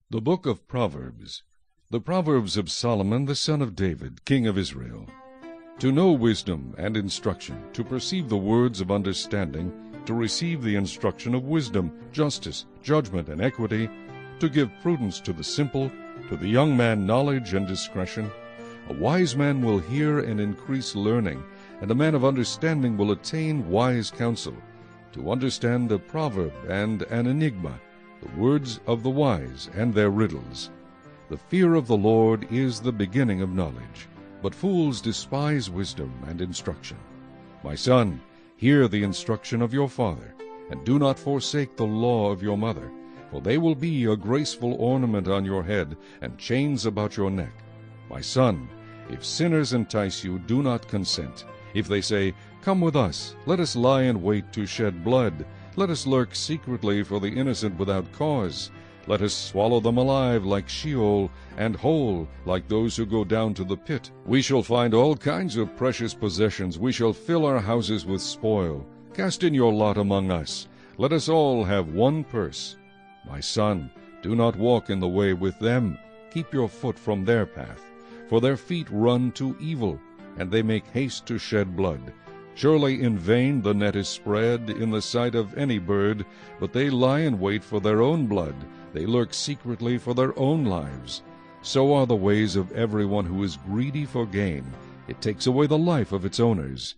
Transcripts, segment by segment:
The Book of Proverbs. The Proverbs of Solomon the son of David, king of Israel. To know wisdom and instruction, to perceive the words of understanding, to receive the instruction of wisdom, justice, judgment, and equity, to give prudence to the simple, to the young man knowledge and discretion. A wise man will hear and increase learning, and a man of understanding will attain wise counsel. To understand a proverb and an enigma, the words of the wise and their riddles. The fear of the Lord is the beginning of knowledge, but fools despise wisdom and instruction. My son, hear the instruction of your father, and do not forsake the law of your mother, for they will be a graceful ornament on your head and chains about your neck. My son, if sinners entice you, do not consent. If they say, "Come with us, let us lie in wait to shed blood. Let us lurk secretly for the innocent without cause. Let us swallow them alive like Sheol, and whole like those who go down to the pit. We shall find all kinds of precious possessions. We shall fill our houses with spoil. Cast in your lot among us. Let us all have one purse. My son, do not walk in the way with them. Keep your foot from their path. For their feet run to evil, and they make haste to shed blood. Surely in vain the net is spread in the sight of any bird, but they lie in wait for their own blood. They lurk secretly for their own lives. So are the ways of everyone who is greedy for gain. It takes away the life of its owners.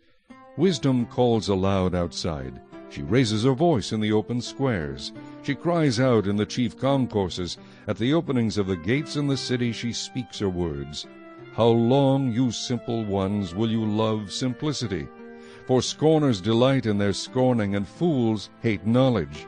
Wisdom calls aloud outside. She raises her voice in the open squares. She cries out in the chief concourses. At the openings of the gates in the city she speaks her words. How long, you simple ones, will you love simplicity? For scorners delight in their scorning, and fools hate knowledge.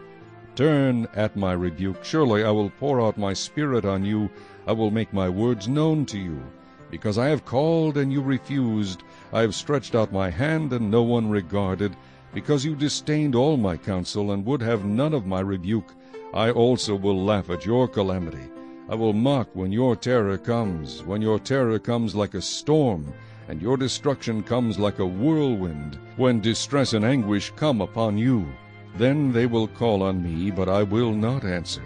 Turn at my rebuke. Surely I will pour out my spirit on you. I will make my words known to you. Because I have called and you refused, I have stretched out my hand and no one regarded. Because you disdained all my counsel and would have none of my rebuke, I also will laugh at your calamity. I will mock when your terror comes like a storm, and your destruction comes like a whirlwind, when distress and anguish come upon you. Then they will call on me, but I will not answer.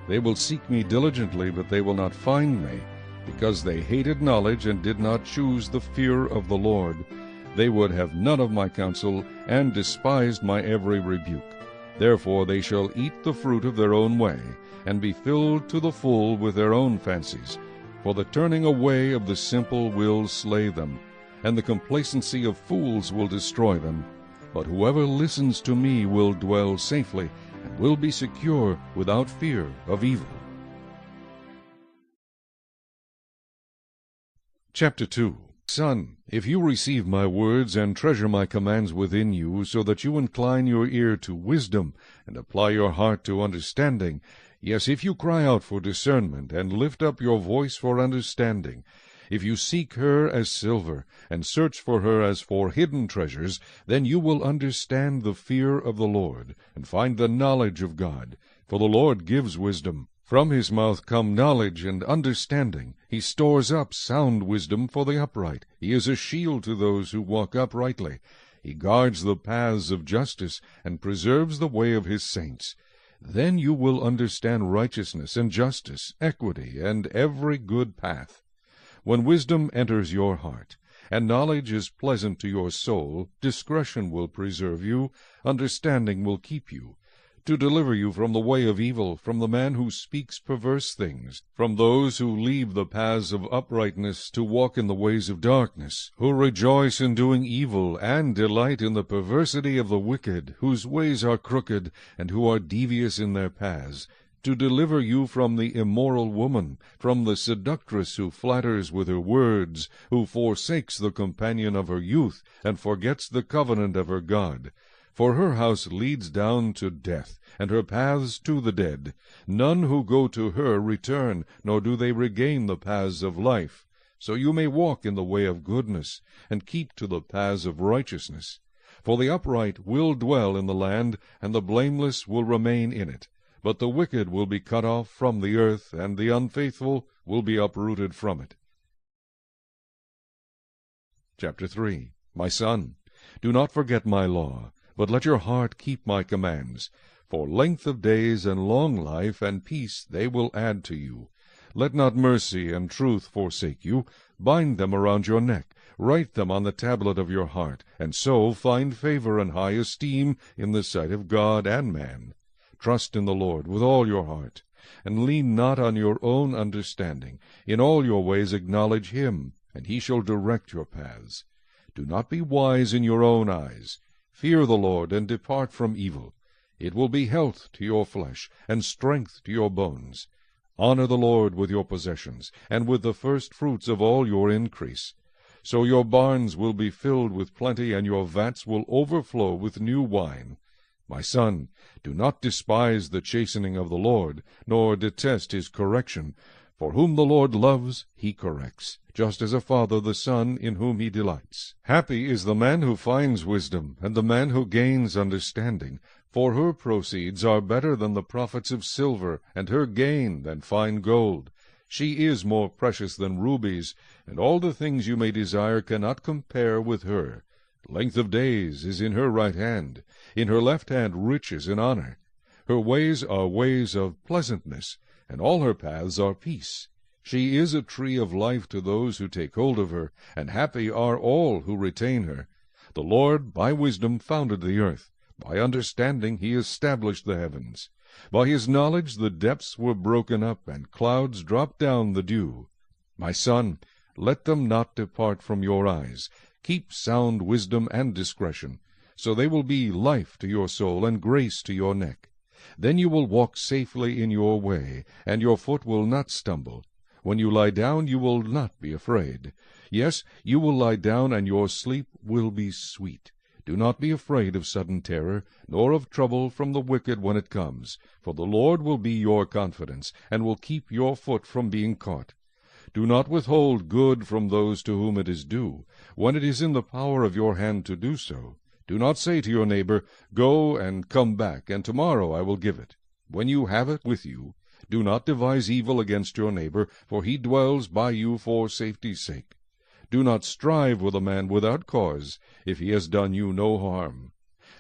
They will seek me diligently, but they will not find me, because they hated knowledge and did not choose the fear of the Lord. They would have none of my counsel, and despised my every rebuke. Therefore they shall eat the fruit of their own way, and be filled to the full with their own fancies. For the turning away of the simple will slay them, and the complacency of fools will destroy them. But whoever listens to me will dwell safely, and will be secure without fear of evil. Chapter 2. Son, if you receive my words and treasure my commands within you, so that you incline your ear to wisdom, and apply your heart to understanding, yes, if you cry out for discernment, and lift up your voice for understanding, if you seek her as silver, and search for her as for hidden treasures, then you will understand the fear of the Lord, and find the knowledge of God. For the Lord gives wisdom. From his mouth come knowledge and understanding. He stores up sound wisdom for the upright. He is a shield to those who walk uprightly. He guards the paths of justice, and preserves the way of his saints. Then you will understand righteousness and justice, equity, and every good path. When wisdom enters your heart, and knowledge is pleasant to your soul, discretion will preserve you, understanding will keep you, to deliver you from the way of evil, from the man who speaks perverse things, from those who leave the paths of uprightness to walk in the ways of darkness, who rejoice in doing evil, and delight in the perversity of the wicked, whose ways are crooked, and who are devious in their paths, to deliver you from the immoral woman, from the seductress who flatters with her words, who forsakes the companion of her youth, and forgets the covenant of her God. For her house leads down to death, and her paths to the dead. None who go to her return, nor do they regain the paths of life. So you may walk in the way of goodness, and keep to the paths of righteousness. For the upright will dwell in the land, and the blameless will remain in it. But the wicked will be cut off from the earth, and the unfaithful will be uprooted from it. Chapter 3. My son, do not forget my law, but let your heart keep my commands. For length of days and long life and peace they will add to you. Let not mercy and truth forsake you. Bind them around your neck. Write them on the tablet of your heart, and so find favor and high esteem in the sight of God and man. Trust in the Lord with all your heart, and lean not on your own understanding. In all your ways acknowledge him, and he shall direct your paths. Do not be wise in your own eyes. Fear the Lord, and depart from evil. It will be health to your flesh, and strength to your bones. Honor the Lord with your possessions, and with the firstfruits of all your increase. So your barns will be filled with plenty, and your vats will overflow with new wine. My son, do not despise the chastening of the Lord, nor detest his correction. For whom the Lord loves, he corrects, just as a father the son in whom he delights. Happy is the man who finds wisdom, and the man who gains understanding. For her proceeds are better than the profits of silver, and her gain than fine gold. She is more precious than rubies, and all the things you may desire cannot compare with her. Length of days is in her right hand, in her left hand riches and honor. Her ways are ways of pleasantness, and all her paths are peace. She is a tree of life to those who take hold of her, and happy are all who retain her. The Lord by wisdom founded the earth. By understanding he established the heavens. By his knowledge the depths were broken up, and clouds dropped down the dew. My son, let them not depart from your eyes. Keep sound wisdom and discretion, so they will be life to your soul and grace to your neck. Then you will walk safely in your way, and your foot will not stumble. When you lie down, you will not be afraid. Yes, you will lie down, and your sleep will be sweet. Do not be afraid of sudden terror, nor of trouble from the wicked when it comes. For the Lord will be your confidence, and will keep your foot from being caught. Do not withhold good from those to whom it is due, when it is in the power of your hand to do so. Do not say to your neighbor, Go and come back, and tomorrow I will give it. When you have it with you, do not devise evil against your neighbor, for he dwells by you for safety's sake. Do not strive with a man without cause, if he has done you no harm.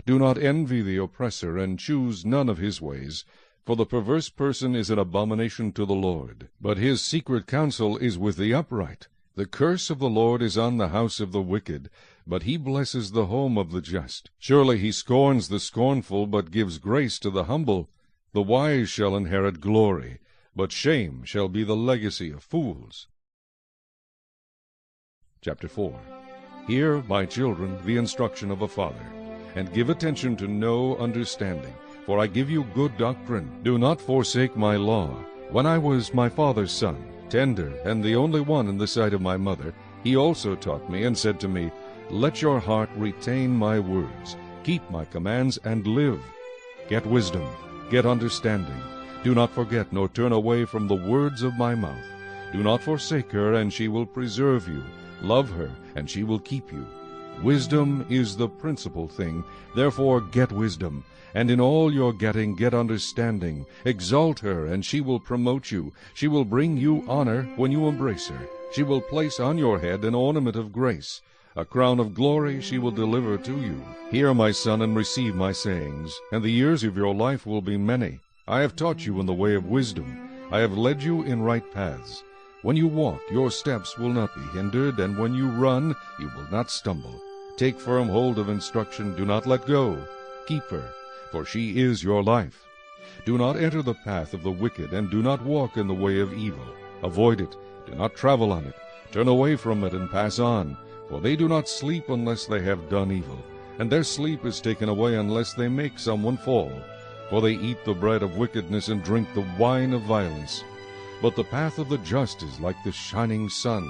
Do not envy the oppressor, and choose none of his ways. For the perverse person is an abomination to the Lord, but his secret counsel is with the upright. The curse of the Lord is on the house of the wicked, but he blesses the home of the just. Surely he scorns the scornful, but gives grace to the humble. The wise shall inherit glory, but shame shall be the legacy of fools. Chapter 4. Hear, my children, the instruction of a father, and give attention to know understanding, for I give you good doctrine. Do not forsake my law. When I was my father's son, tender, and the only one in the sight of my mother, he also taught me, and said to me, Let your heart retain my words, keep my commands, and live. Get wisdom, get understanding. Do not forget, nor turn away from the words of my mouth. Do not forsake her, and she will preserve you. Love her, and she will keep you. Wisdom is the principal thing, therefore get wisdom. And in all your getting, get understanding. Exalt her, and she will promote you. She will bring you honor when you embrace her. She will place on your head an ornament of grace. A crown of glory she will deliver to you. Hear, my son, and receive my sayings, and the years of your life will be many. I have taught you in the way of wisdom. I have led you in right paths. When you walk, your steps will not be hindered, and when you run, you will not stumble. Take firm hold of instruction, do not let go. Keep her, for she is your life. Do not enter the path of the wicked, and do not walk in the way of evil. Avoid it, do not travel on it. Turn away from it and pass on, for they do not sleep unless they have done evil, and their sleep is taken away unless they make someone fall. For they eat the bread of wickedness and drink the wine of violence. But the path of the just is like the shining sun,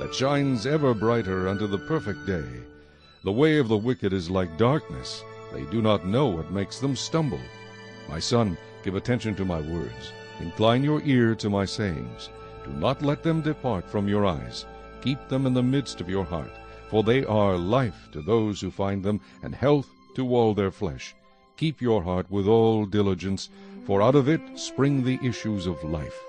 that shines ever brighter unto the perfect day. The way of the wicked is like darkness. They do not know what makes them stumble. My son, give attention to my words. Incline your ear to my sayings. Do not let them depart from your eyes. Keep them in the midst of your heart, for they are life to those who find them, and health to all their flesh. Keep your heart with all diligence, for out of it spring the issues of life.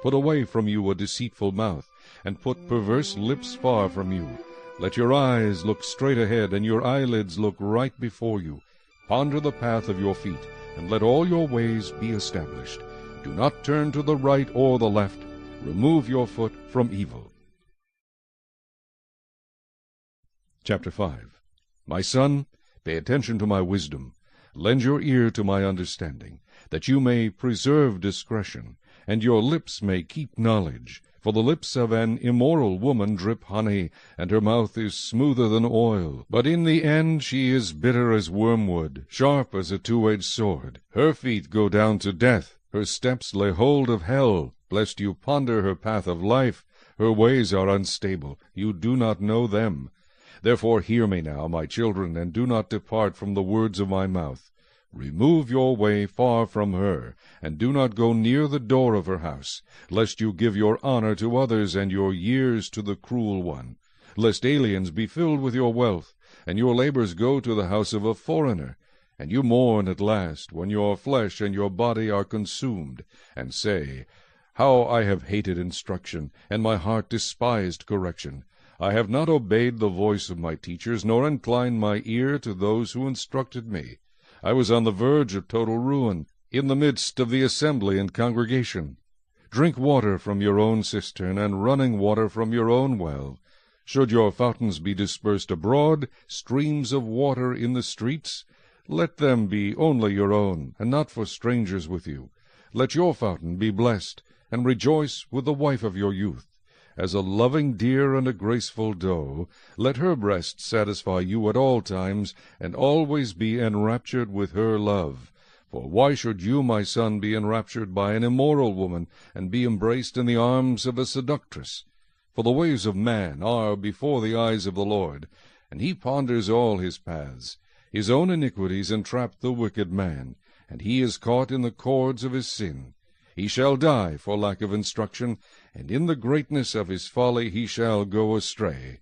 Put away from you a deceitful mouth, and put perverse lips far from you. Let your eyes look straight ahead, and your eyelids look right before you. Ponder the path of your feet, and let all your ways be established. Do not turn to the right or the left. Remove your foot from evil. Chapter 5. My son, pay attention to my wisdom. Lend your ear to my understanding, that you may preserve discretion, and your lips may keep knowledge. For the lips of an immoral woman drip honey, and her mouth is smoother than oil. But in the end she is bitter as wormwood, sharp as a two-edged sword. Her feet go down to death, her steps lay hold of hell, lest you ponder her path of life. Her ways are unstable, you do not know them. Therefore hear me now, my children, and do not depart from the words of my mouth. Remove your way far from her, and do not go near the door of her house, lest you give your honor to others and your years to the cruel one, lest aliens be filled with your wealth, and your labors go to the house of a foreigner, and you mourn at last, when your flesh and your body are consumed, and say, How I have hated instruction, and my heart despised correction. I have not obeyed the voice of my teachers, nor inclined my ear to those who instructed me. I was on the verge of total ruin, in the midst of the assembly and congregation. Drink water from your own cistern, and running water from your own well. Should your fountains be dispersed abroad, streams of water in the streets, let them be only your own, and not for strangers with you. Let your fountain be blessed, and rejoice with the wife of your youth. As a loving deer and a graceful doe, let her breast satisfy you at all times, and always be enraptured with her love. For why should you, my son, be enraptured by an immoral woman, and be embraced in the arms of a seductress? For the ways of man are before the eyes of the Lord, and he ponders all his paths. His own iniquities entrap the wicked man, and he is caught in the cords of his sin. He shall die for lack of instruction, and in the greatness of his folly he shall go astray.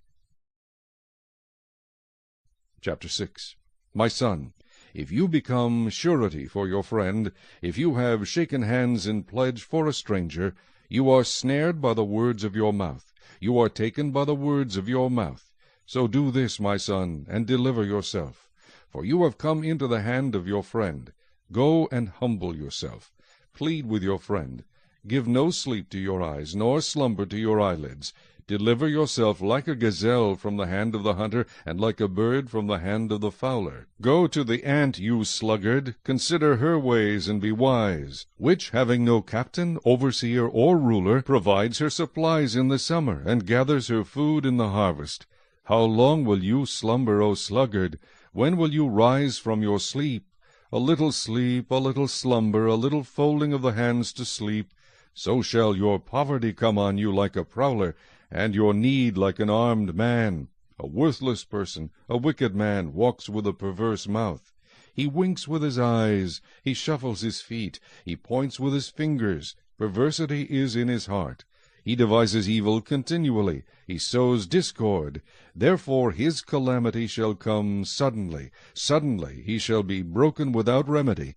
Chapter 6. My son, if you become surety for your friend, if you have shaken hands in pledge for a stranger, you are snared by the words of your mouth, you are taken by the words of your mouth. So do this, my son, and deliver yourself. For you have come into the hand of your friend. Go and humble yourself. Plead with your friend. Give no sleep to your eyes, nor slumber to your eyelids. Deliver yourself like a gazelle from the hand of the hunter, and like a bird from the hand of the fowler. Go to the ant, you sluggard, consider her ways, and be wise, which, having no captain, overseer, or ruler, provides her supplies in the summer, and gathers her food in the harvest. How long will you slumber, O sluggard? When will you rise from your sleep? A little sleep, a little slumber, a little folding of the hands to sleep. So shall your poverty come on you like a prowler, and your need like an armed man. A worthless person, a wicked man, walks with a perverse mouth. He winks with his eyes, he shuffles his feet, he points with his fingers. Perversity is in his heart. He devises evil continually, he sows discord. Therefore his calamity shall come suddenly. Suddenly he shall be broken without remedy.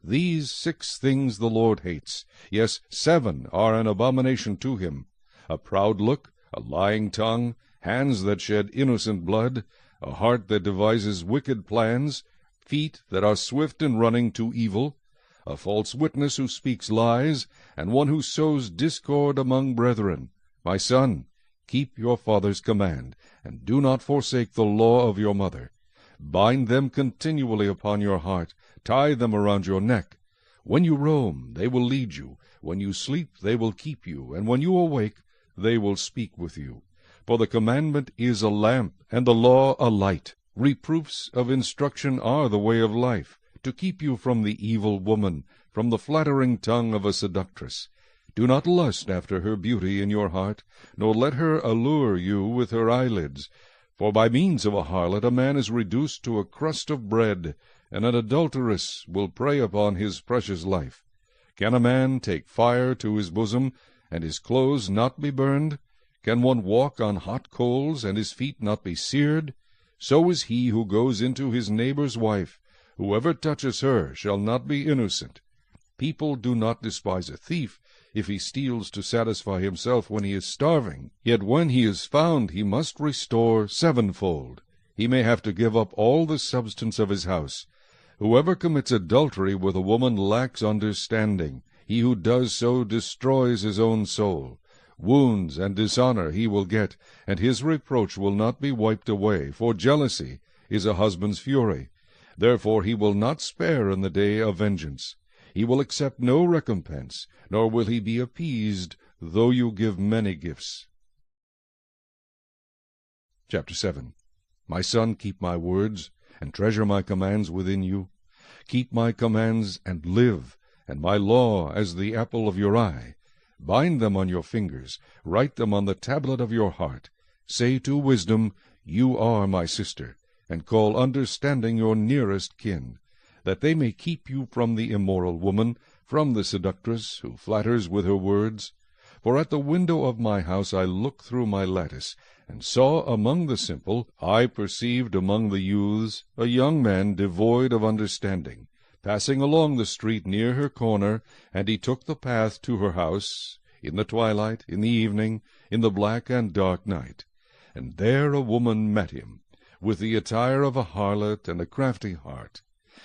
These 6 things the Lord hates. Yes, 7 are an abomination to him: a proud look, a lying tongue, hands that shed innocent blood, a heart that devises wicked plans, feet that are swift in running to evil, a false witness who speaks lies, and one who sows discord among brethren. My son, keep your father's command, and do not forsake the law of your mother. Bind them continually upon your heart, tie them around your neck. When you roam, they will lead you. When you sleep, they will keep you. And when you awake, they will speak with you. For the commandment is a lamp, and the law a light. Reproofs of instruction are the way of life, to keep you from the evil woman, from the flattering tongue of a seductress. Do not lust after her beauty in your heart, nor let her allure you with her eyelids. For by means of a harlot a man is reduced to a crust of bread, and an adulteress will prey upon his precious life. Can a man take fire to his bosom, and his clothes not be burned? Can one walk on hot coals, and his feet not be seared? So is he who goes into his neighbor's wife. Whoever touches her shall not be innocent. People do not despise a thief, if he steals to satisfy himself when he is starving. Yet when he is found, he must restore 7-fold. He may have to give up all the substance of his house. Whoever commits adultery with a woman lacks understanding. He who does so destroys his own soul. Wounds and dishonor he will get, and his reproach will not be wiped away, for jealousy is a husband's fury. Therefore he will not spare in the day of vengeance. He will accept no recompense, nor will he be appeased, though you give many gifts. Chapter 7. My son, keep my words, and treasure my commands within you. Keep my commands and live, and my law as the apple of your eye. Bind them on your fingers, write them on the tablet of your heart. Say to wisdom, You are my sister, and call understanding your nearest kin, that they may keep you from the immoral woman, from the seductress who flatters with her words. For at the window of my house I looked through my lattice, and saw among the simple, I perceived among the youths, a young man devoid of understanding, passing along the street near her corner, and he took the path to her house, in the twilight, in the evening, in the black and dark night. And there a woman met him, with the attire of a harlot and a crafty heart.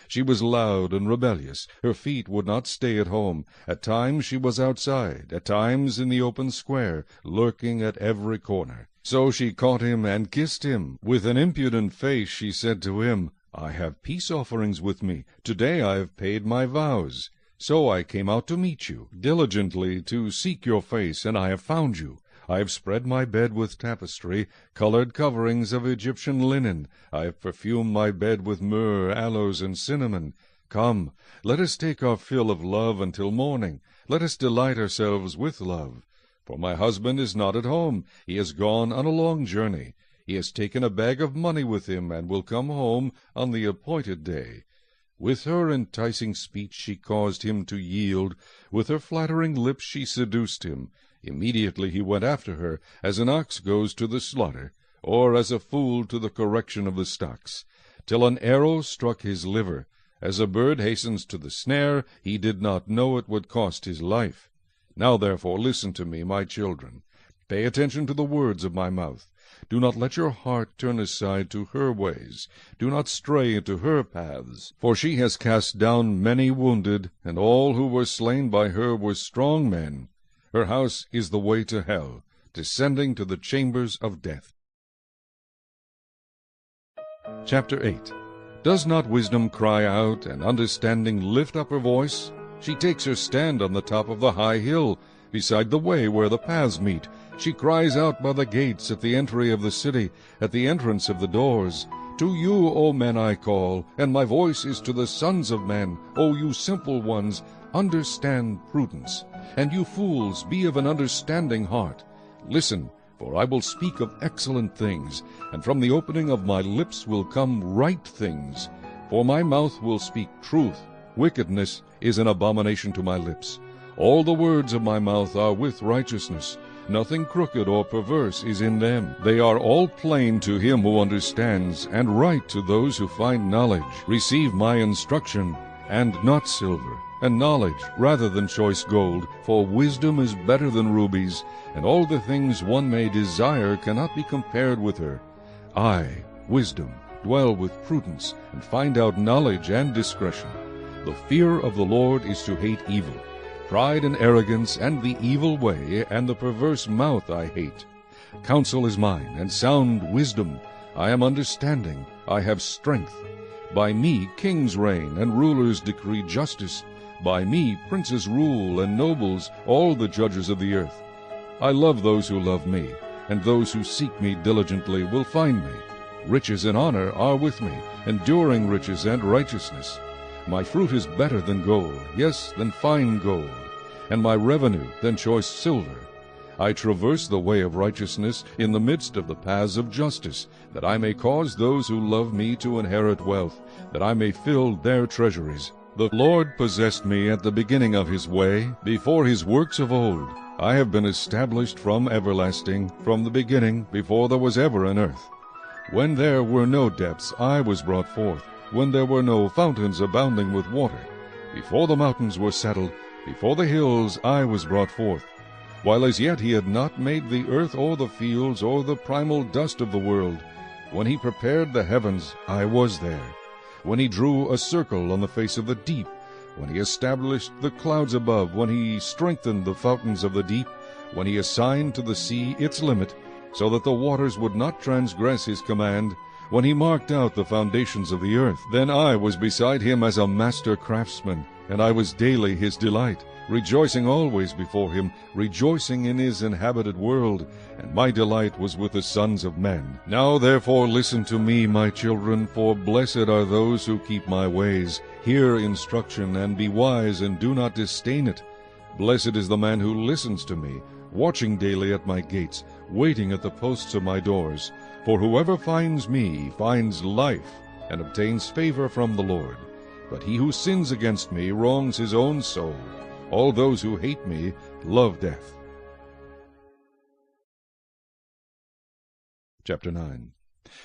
She was loud and rebellious. Her feet would not stay at home. At times she was outside, at times in the open square, lurking at every corner. So she caught him and kissed him. With an impudent face she said to him, I have peace offerings with me. Today I have paid my vows. So I came out to meet you, diligently to seek your face, and I have found you. I have spread my bed with tapestry, colored coverings of Egyptian linen. I have perfumed my bed with myrrh, aloes, and cinnamon. Come, let us take our fill of love until morning. Let us delight ourselves with love. For my husband is not at home. He has gone on a long journey. He has taken a bag of money with him, and will come home on the appointed day. With her enticing speech she caused him to yield. With her flattering lips she seduced him. Immediately he went after her, as an ox goes to the slaughter, or as a fool to the correction of the stocks, till an arrow struck his liver. As a bird hastens to the snare, he did not know it would cost his life. Now therefore listen to me, my children. Pay attention to the words of my mouth. Do not let your heart turn aside to her ways. Do not stray into her paths. For she has cast down many wounded, and all who were slain by her were strong men. Her house is the way to hell, descending to the chambers of death. Chapter 8. Does not wisdom cry out, and understanding lift up her voice? She takes her stand on the top of the high hill, beside the way where the paths meet. She cries out by the gates, at the entry of the city, at the entrance of the doors. To you, O men, I call, and my voice is to the sons of men. O you simple ones, understand prudence. And you fools, be of an understanding heart. Listen, for I will speak of excellent things, and from the opening of my lips will come right things. For my mouth will speak truth. Wickedness is an abomination to my lips. All the words of my mouth are with righteousness. Nothing crooked or perverse is in them. They are all plain to him who understands, and right to those who find knowledge. Receive my instruction, and not silver, and knowledge rather than choice gold, for wisdom is better than rubies, and all the things one may desire cannot be compared with her. I, wisdom, dwell with prudence, and find out knowledge and discretion. The fear of the Lord is to hate evil. Pride and arrogance, and the evil way, and the perverse mouth I hate. Counsel is mine, and sound wisdom. I am understanding, I have strength. By me kings reign, and rulers decree justice. By me princes rule, and nobles, all the judges of the earth. I love those who love me, and those who seek me diligently will find me. Riches and honor are with me, enduring riches and righteousness. My fruit is better than gold, yes, than fine gold, and my revenue than choice silver. I traverse the way of righteousness in the midst of the paths of justice, that I may cause those who love me to inherit wealth, that I may fill their treasuries. The Lord possessed me at the beginning of his way, before his works of old. I have been established from everlasting, from the beginning, before there was ever an earth. When there were no depths, I was brought forth, when there were no fountains abounding with water. Before the mountains were settled, before the hills I was brought forth. While as yet he had not made the earth or the fields or the primal dust of the world. When he prepared the heavens, I was there. when he drew a circle on the face of the deep, when he established the clouds above, when he strengthened the fountains of the deep, when he assigned to the sea its limit, so that the waters would not transgress his command, when he marked out the foundations of the earth. Then I was beside him as a master craftsman, and I was daily his delight, rejoicing always before him, rejoicing in his inhabited world, and my delight was with the sons of men. Now therefore listen to me, my children, for blessed are those who keep my ways. Hear instruction, and be wise, and do not disdain it. Blessed is the man who listens to me, watching daily at my gates, waiting at the posts of my doors. For whoever finds me finds life, and obtains favor from the Lord. But he who sins against me wrongs his own soul. All those who hate me love death. Chapter 9.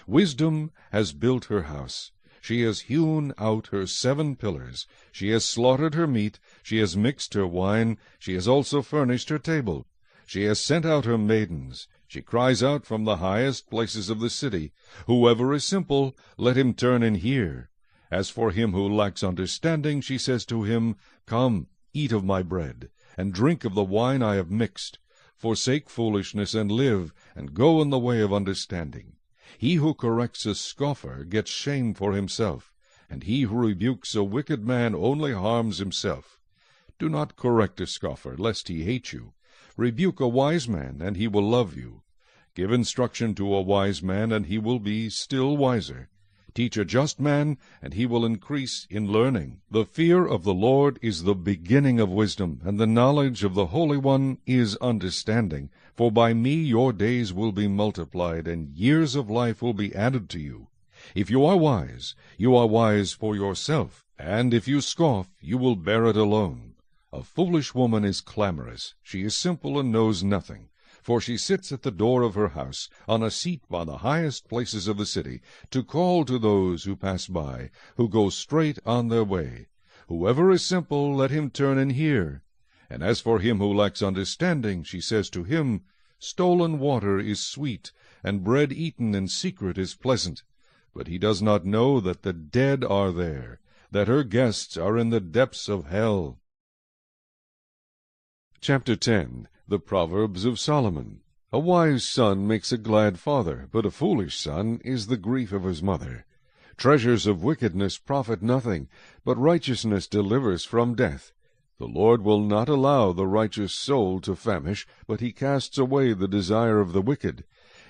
Wisdom has built her house. She has hewn out her 7 pillars. She has slaughtered her meat. She has mixed her wine. She has also furnished her table. She has sent out her maidens. She cries out from the highest places of the city, Whoever is simple, let him turn and hear. As for him who lacks understanding, she says to him, Come, eat of my bread, and drink of the wine I have mixed. Forsake foolishness and live, and go in the way of understanding. He who corrects a scoffer gets shame for himself, and he who rebukes a wicked man only harms himself. Do not correct a scoffer, lest he hate you. Rebuke a wise man, and he will love you. Give instruction to a wise man, and he will be still wiser. Teach a just man, and he will increase in learning. The fear of the Lord is the beginning of wisdom, and the knowledge of the Holy One is understanding. For by me your days will be multiplied, and years of life will be added to you. If you are wise for yourself, and if you scoff, you will bear it alone. A foolish woman is clamorous. She is simple and knows nothing. For she sits at the door of her house, on a seat by the highest places of the city, to call to those who pass by, who go straight on their way. Whoever is simple, let him turn and hear. And as for him who lacks understanding, she says to him, Stolen water is sweet, and bread eaten in secret is pleasant. But he does not know that the dead are there, that her guests are in the depths of hell. Chapter 10. The Proverbs of Solomon. A wise son makes a glad father, but a foolish son is the grief of his mother. Treasures of wickedness profit nothing, but righteousness delivers from death. The Lord will not allow the righteous soul to famish, but he casts away the desire of the wicked.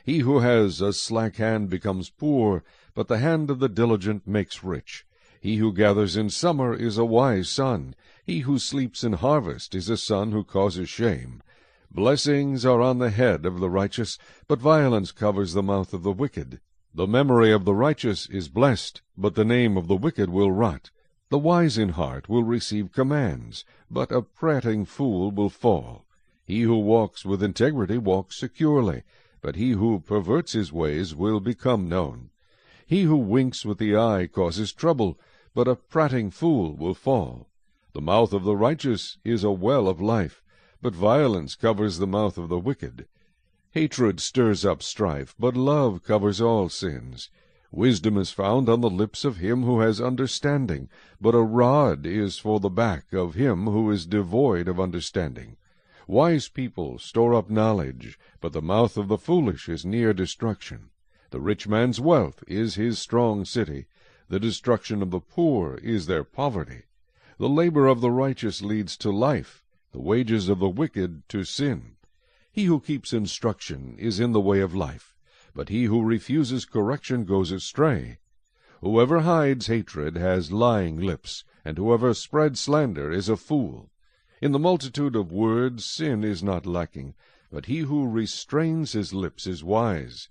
He who has a slack hand becomes poor, but the hand of the diligent makes rich. He who gathers in summer is a wise son. He who sleeps in harvest is a son who causes shame. Blessings are on the head of the righteous, but violence covers the mouth of the wicked. The memory of the righteous is blessed, but the name of the wicked will rot. The wise in heart will receive commands, but a prating fool will fall. He who walks with integrity walks securely, but he who perverts his ways will become known. He who winks with the eye causes trouble, but a prating fool will fall. The mouth of the righteous is a well of life, but violence covers the mouth of the wicked. Hatred stirs up strife, but love covers all sins. Wisdom is found on the lips of him who has understanding, but a rod is for the back of him who is devoid of understanding. Wise people store up knowledge, but the mouth of the foolish is near destruction. The rich man's wealth is his strong city. The destruction of the poor is their poverty. The labor of the righteous leads to life, the wages of the wicked to sin. He who keeps instruction is in the way of life, but he who refuses correction goes astray. Whoever hides hatred has lying lips, and whoever spreads slander is a fool. In the multitude of words sin is not lacking, but he who restrains his lips is wise.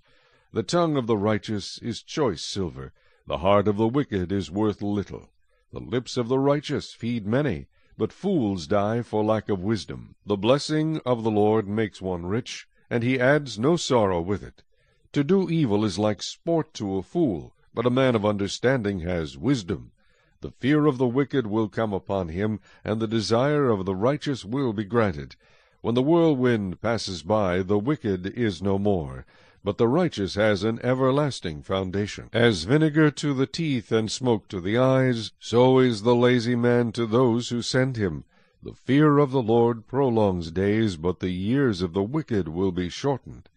The tongue of the righteous is choice silver, the heart of the wicked is worth little. The lips of the righteous feed many, but fools die for lack of wisdom. The blessing of the Lord makes one rich, and he adds no sorrow with it. To do evil is like sport to a fool, but a man of understanding has wisdom. The fear of the wicked will come upon him, and the desire of the righteous will be granted. When the whirlwind passes by, the wicked is no more, but the righteous has an everlasting foundation. As vinegar to the teeth and smoke to the eyes, so is the lazy man to those who send him. The fear of the Lord prolongs days, but the years of the wicked will be shortened.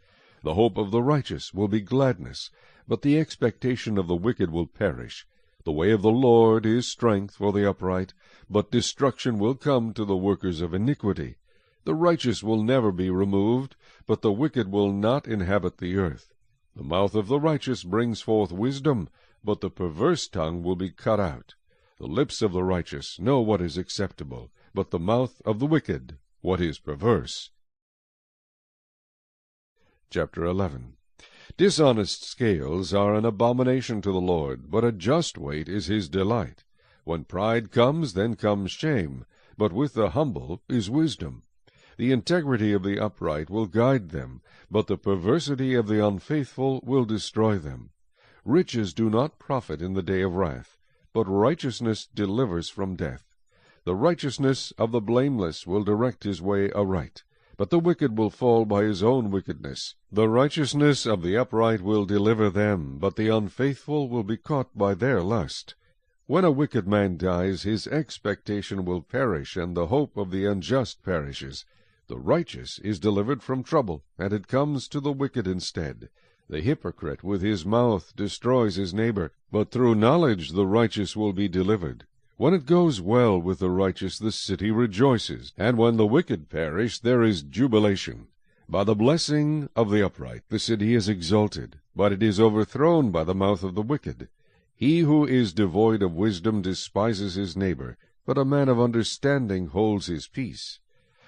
The hope of the righteous will be gladness, but the expectation of the wicked will perish. The way of the Lord is strength for the upright, but destruction will come to the workers of iniquity. The righteous will never be removed, but the wicked will not inhabit the earth. The mouth of the righteous brings forth wisdom, but the perverse tongue will be cut out. The lips of the righteous know what is acceptable, but the mouth of the wicked what is perverse. Chapter 11. Dishonest scales are an abomination to the Lord, but a just weight is his delight. When pride comes, then comes shame, but with the humble is wisdom. The integrity of the upright will guide them, but the perversity of the unfaithful will destroy them. Riches do not profit in the day of wrath, but righteousness delivers from death. The righteousness of the blameless will direct his way aright, but the wicked will fall by his own wickedness. The righteousness of the upright will deliver them, but the unfaithful will be caught by their lust. When a wicked man dies, his expectation will perish, and the hope of the unjust perishes. The righteous is delivered from trouble, and it comes to the wicked instead. The hypocrite with his mouth destroys his neighbor, but through knowledge the righteous will be delivered. When it goes well with the righteous, the city rejoices, and when the wicked perish, there is jubilation. By the blessing of the upright the city is exalted, but it is overthrown by the mouth of the wicked. He who is devoid of wisdom despises his neighbor, but a man of understanding holds his peace.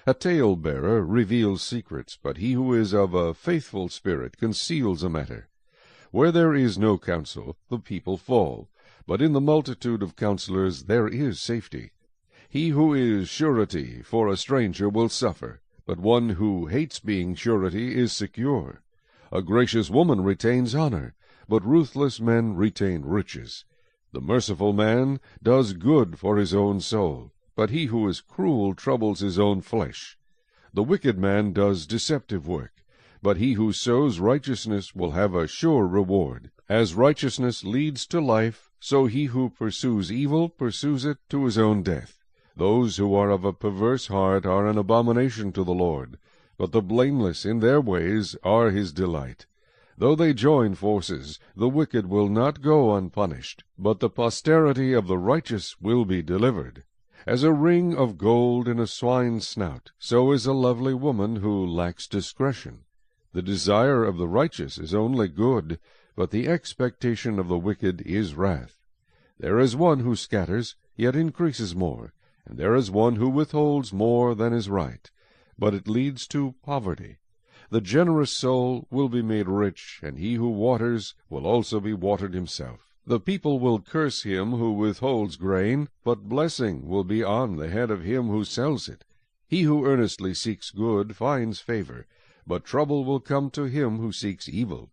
A tale-bearer reveals secrets, but he who is of a faithful spirit conceals a matter. Where there is no counsel, the people fall, but in the multitude of counselors there is safety. He who is surety for a stranger will suffer, but one who hates being surety is secure. A gracious woman retains honor, but ruthless men retain riches. The merciful man does good for his own soul, but he who is cruel troubles his own flesh. The wicked man does deceptive work, but he who sows righteousness will have a sure reward. As righteousness leads to life, so he who pursues evil pursues it to his own death. Those who are of a perverse heart are an abomination to the Lord, but the blameless in their ways are his delight. Though they join forces, the wicked will not go unpunished, but the posterity of the righteous will be delivered. As a ring of gold in a swine's snout, so is a lovely woman who lacks discretion. The desire of the righteous is only good, but the expectation of the wicked is wrath. There is one who scatters, yet increases more, and there is one who withholds more than is right, but it leads to poverty. The generous soul will be made rich, and he who waters will also be watered himself. The people will curse him who withholds grain, but blessing will be on the head of him who sells it. He who earnestly seeks good finds favor, but trouble will come to him who seeks evil.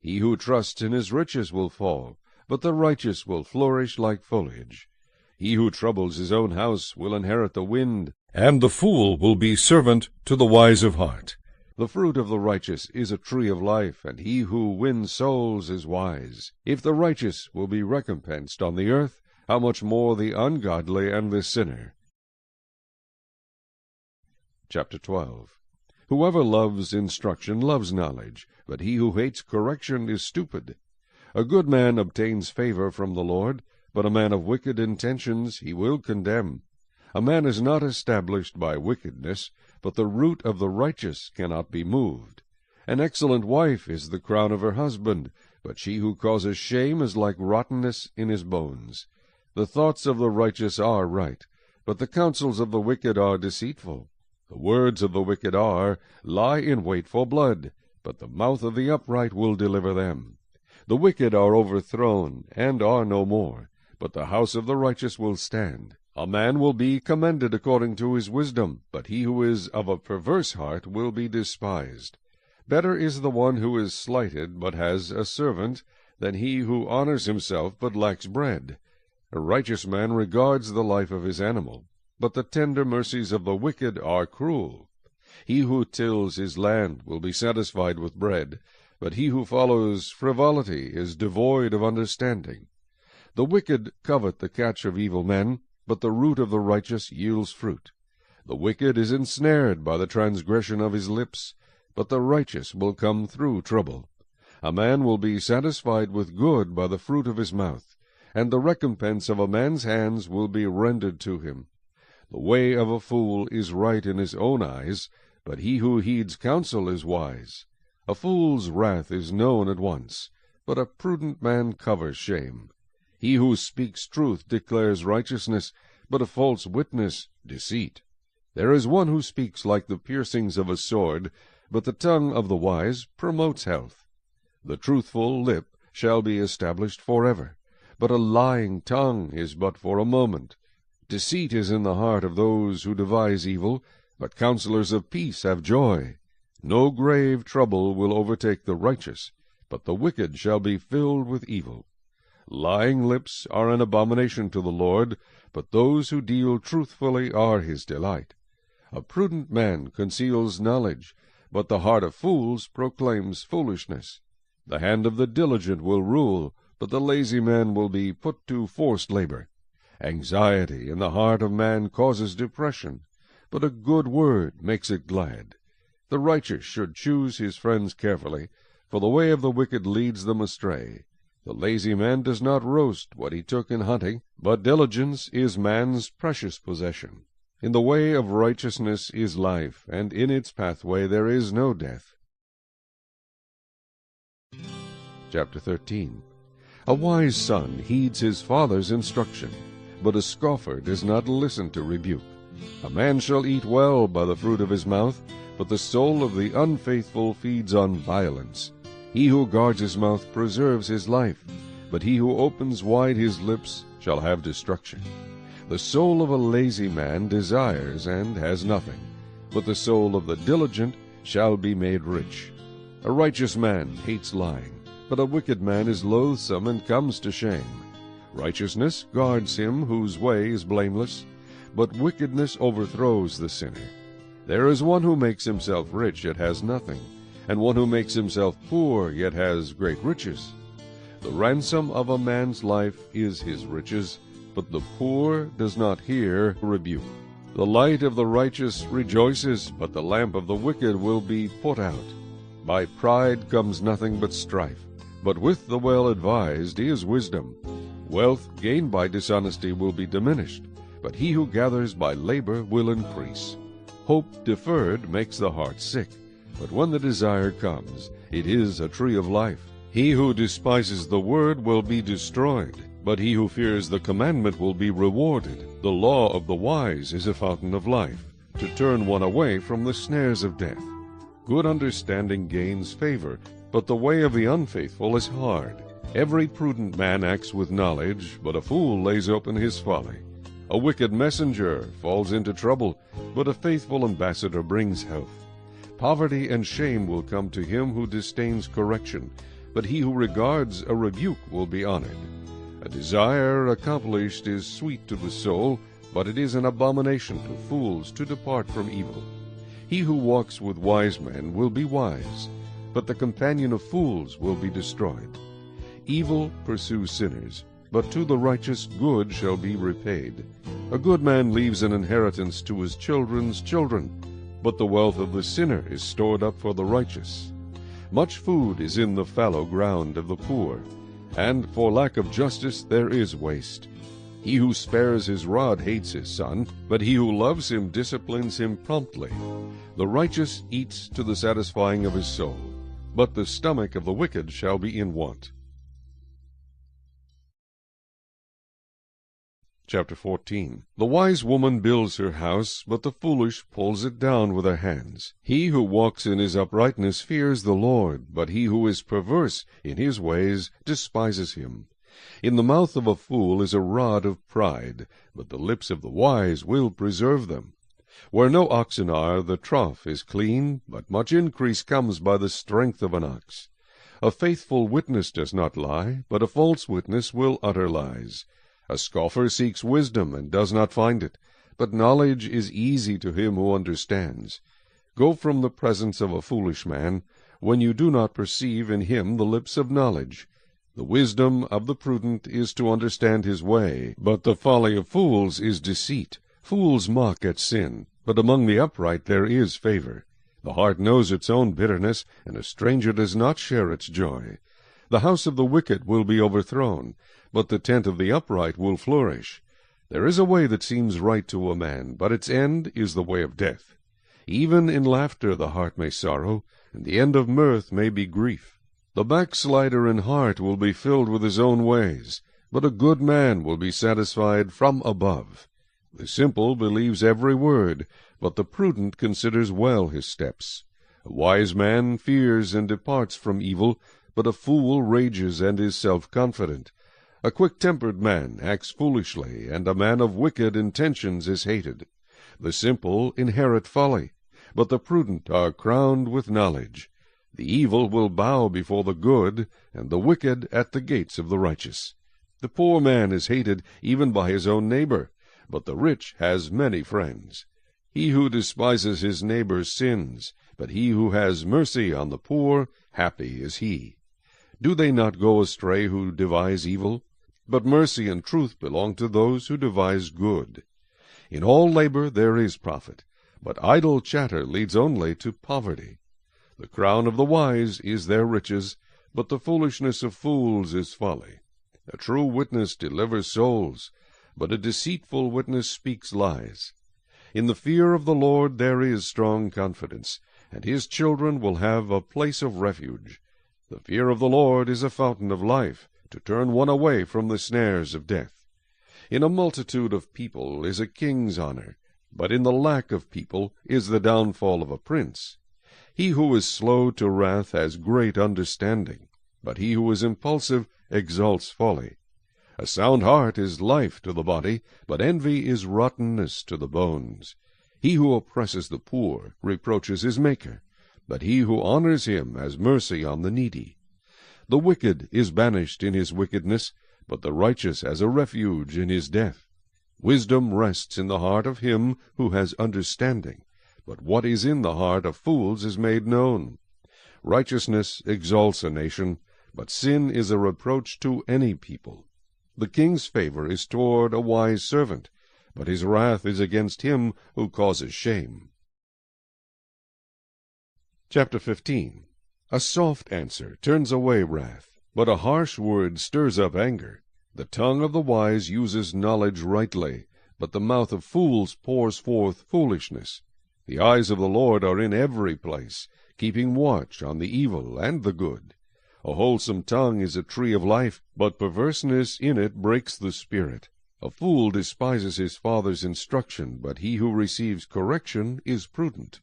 He who trusts in his riches will fall, but the righteous will flourish like foliage. He who troubles his own house will inherit the wind, and the fool will be servant to the wise of heart. The fruit of the righteous is a tree of life, and he who wins souls is wise. If the righteous will be recompensed on the earth, how much more the ungodly and the sinner? Chapter 12. Whoever loves instruction loves knowledge, but he who hates correction is stupid. A good man obtains favor from the Lord, but a man of wicked intentions he will condemn. A man is not established by wickedness, but the root of the righteous cannot be moved. An excellent wife is the crown of her husband, but she who causes shame is like rottenness in his bones. The thoughts of the righteous are right, but the counsels of the wicked are deceitful. The words of the wicked lie in wait for blood, but the mouth of the upright will deliver them. The wicked are overthrown, and are no more, but the house of the righteous will stand. A man will be commended according to his wisdom, but he who is of a perverse heart will be despised. Better is the one who is slighted, but has a servant, than he who honors himself, but lacks bread. A righteous man regards the life of his animal, but the tender mercies of the wicked are cruel. He who tills his land will be satisfied with bread, but he who follows frivolity is devoid of understanding. The wicked covet the catch of evil men, but the root of the righteous yields fruit. The wicked is ensnared by the transgression of his lips, but the righteous will come through trouble. A man will be satisfied with good by the fruit of his mouth, and the recompense of a man's hands will be rendered to him. The way of a fool is right in his own eyes, but he who heeds counsel is wise. A fool's wrath is known at once, but a prudent man covers shame. He who speaks truth declares righteousness, but a false witness deceit. There is one who speaks like the piercings of a sword, but the tongue of the wise promotes health. The truthful lip shall be established forever, but a lying tongue is but for a moment. Deceit is in the heart of those who devise evil, but counselors of peace have joy. No grave trouble will overtake the righteous, but the wicked shall be filled with evil. Lying lips are an abomination to the Lord, but those who deal truthfully are his delight. A prudent man conceals knowledge, but the heart of fools proclaims foolishness. The hand of the diligent will rule, but the lazy man will be put to forced labor. Anxiety in the heart of man causes depression, but a good word makes it glad. The righteous should choose his friends carefully, for the way of the wicked leads them astray. The lazy man does not roast what he took in hunting, but diligence is man's precious possession. In the way of righteousness is life, and in its pathway there is no death. Chapter 13. A wise son heeds his father's instruction, but a scoffer does not listen to rebuke. A man shall eat well by the fruit of his mouth, but the soul of the unfaithful feeds on violence. He who guards his mouth preserves his life, but he who opens wide his lips shall have destruction. The soul of a lazy man desires and has nothing, but the soul of the diligent shall be made rich. A righteous man hates lying, but a wicked man is loathsome and comes to shame. Righteousness guards him whose way is blameless, but wickedness overthrows the sinner. There is one who makes himself rich yet has nothing, and one who makes himself poor yet has great riches. The ransom of a man's life is his riches, but the poor does not hear rebuke. The light of the righteous rejoices, but the lamp of the wicked will be put out. By pride comes nothing but strife, but with the well-advised is wisdom. Wealth gained by dishonesty will be diminished, but he who gathers by labor will increase. Hope deferred makes the heart sick, but when the desire comes, it is a tree of life. He who despises the word will be destroyed, but he who fears the commandment will be rewarded. The law of the wise is a fountain of life, to turn one away from the snares of death. Good understanding gains favor, but the way of the unfaithful is hard. Every prudent man acts with knowledge, but a fool lays open his folly. A wicked messenger falls into trouble, but a faithful ambassador brings health. Poverty and shame will come to him who disdains correction, but he who regards a rebuke will be honored. A desire accomplished is sweet to the soul, but it is an abomination to fools to depart from evil. He who walks with wise men will be wise, but the companion of fools will be destroyed. Evil pursues sinners, but to the righteous good shall be repaid. A good man leaves an inheritance to his children's children, but the wealth of the sinner is stored up for the righteous. Much food is in the fallow ground of the poor, and for lack of justice there is waste. He who spares his rod hates his son, but he who loves him disciplines him promptly. The righteous eats to the satisfying of his soul, but the stomach of the wicked shall be in want. Chapter 14. The wise woman builds her house, but the foolish pulls it down with her hands. He who walks in his uprightness fears the Lord, but he who is perverse in his ways despises him. In the mouth of a fool is a rod of pride, but the lips of the wise will preserve them. Where no oxen are, the trough is clean, but much increase comes by the strength of an ox. A faithful witness does not lie, but a false witness will utter lies. A scoffer seeks wisdom and does not find it, but knowledge is easy to him who understands. Go from the presence of a foolish man, when you do not perceive in him the lips of knowledge. The wisdom of the prudent is to understand his way, but the folly of fools is deceit. Fools mock at sin, but among the upright there is favor. The heart knows its own bitterness, and a stranger does not share its joy. The house of the wicked will be overthrown, but the tent of the upright will flourish. There is a way that seems right to a man, but its end is the way of death. Even in laughter the heart may sorrow, and the end of mirth may be grief. The backslider in heart will be filled with his own ways, but a good man will be satisfied from above. The simple believes every word, but the prudent considers well his steps. A wise man fears and departs from evil, but a fool rages and is self-confident. A quick-tempered man acts foolishly, and a man of wicked intentions is hated. The simple inherit folly, but the prudent are crowned with knowledge. The evil will bow before the good, and the wicked at the gates of the righteous. The poor man is hated even by his own neighbor, but the rich has many friends. He who despises his neighbor sins, but he who has mercy on the poor, happy is he. Do they not go astray who devise evil? But mercy and truth belong to those who devise good. In all labor there is profit, but idle chatter leads only to poverty. The crown of the wise is their riches, but the foolishness of fools is folly. A true witness delivers souls, but a deceitful witness speaks lies. In the fear of the Lord there is strong confidence, and his children will have a place of refuge. The fear of the Lord is a fountain of life, to turn one away from the snares of death. In a multitude of people is a king's honor, but in the lack of people is the downfall of a prince. He who is slow to wrath has great understanding, but he who is impulsive exalts folly. A sound heart is life to the body, but envy is rottenness to the bones. He who oppresses the poor reproaches his Maker, but he who honors him has mercy on the needy. The wicked is banished in his wickedness, but the righteous has a refuge in his death. Wisdom rests in the heart of him who has understanding, but what is in the heart of fools is made known. Righteousness exalts a nation, but sin is a reproach to any people. The king's favor is toward a wise servant, but his wrath is against him who causes shame. Chapter 15. A soft answer turns away wrath, but a harsh word stirs up anger. The tongue of the wise uses knowledge rightly, but the mouth of fools pours forth foolishness. The eyes of the Lord are in every place, keeping watch on the evil and the good. A wholesome tongue is a tree of life, but perverseness in it breaks the spirit. A fool despises his father's instruction, but he who receives correction is prudent.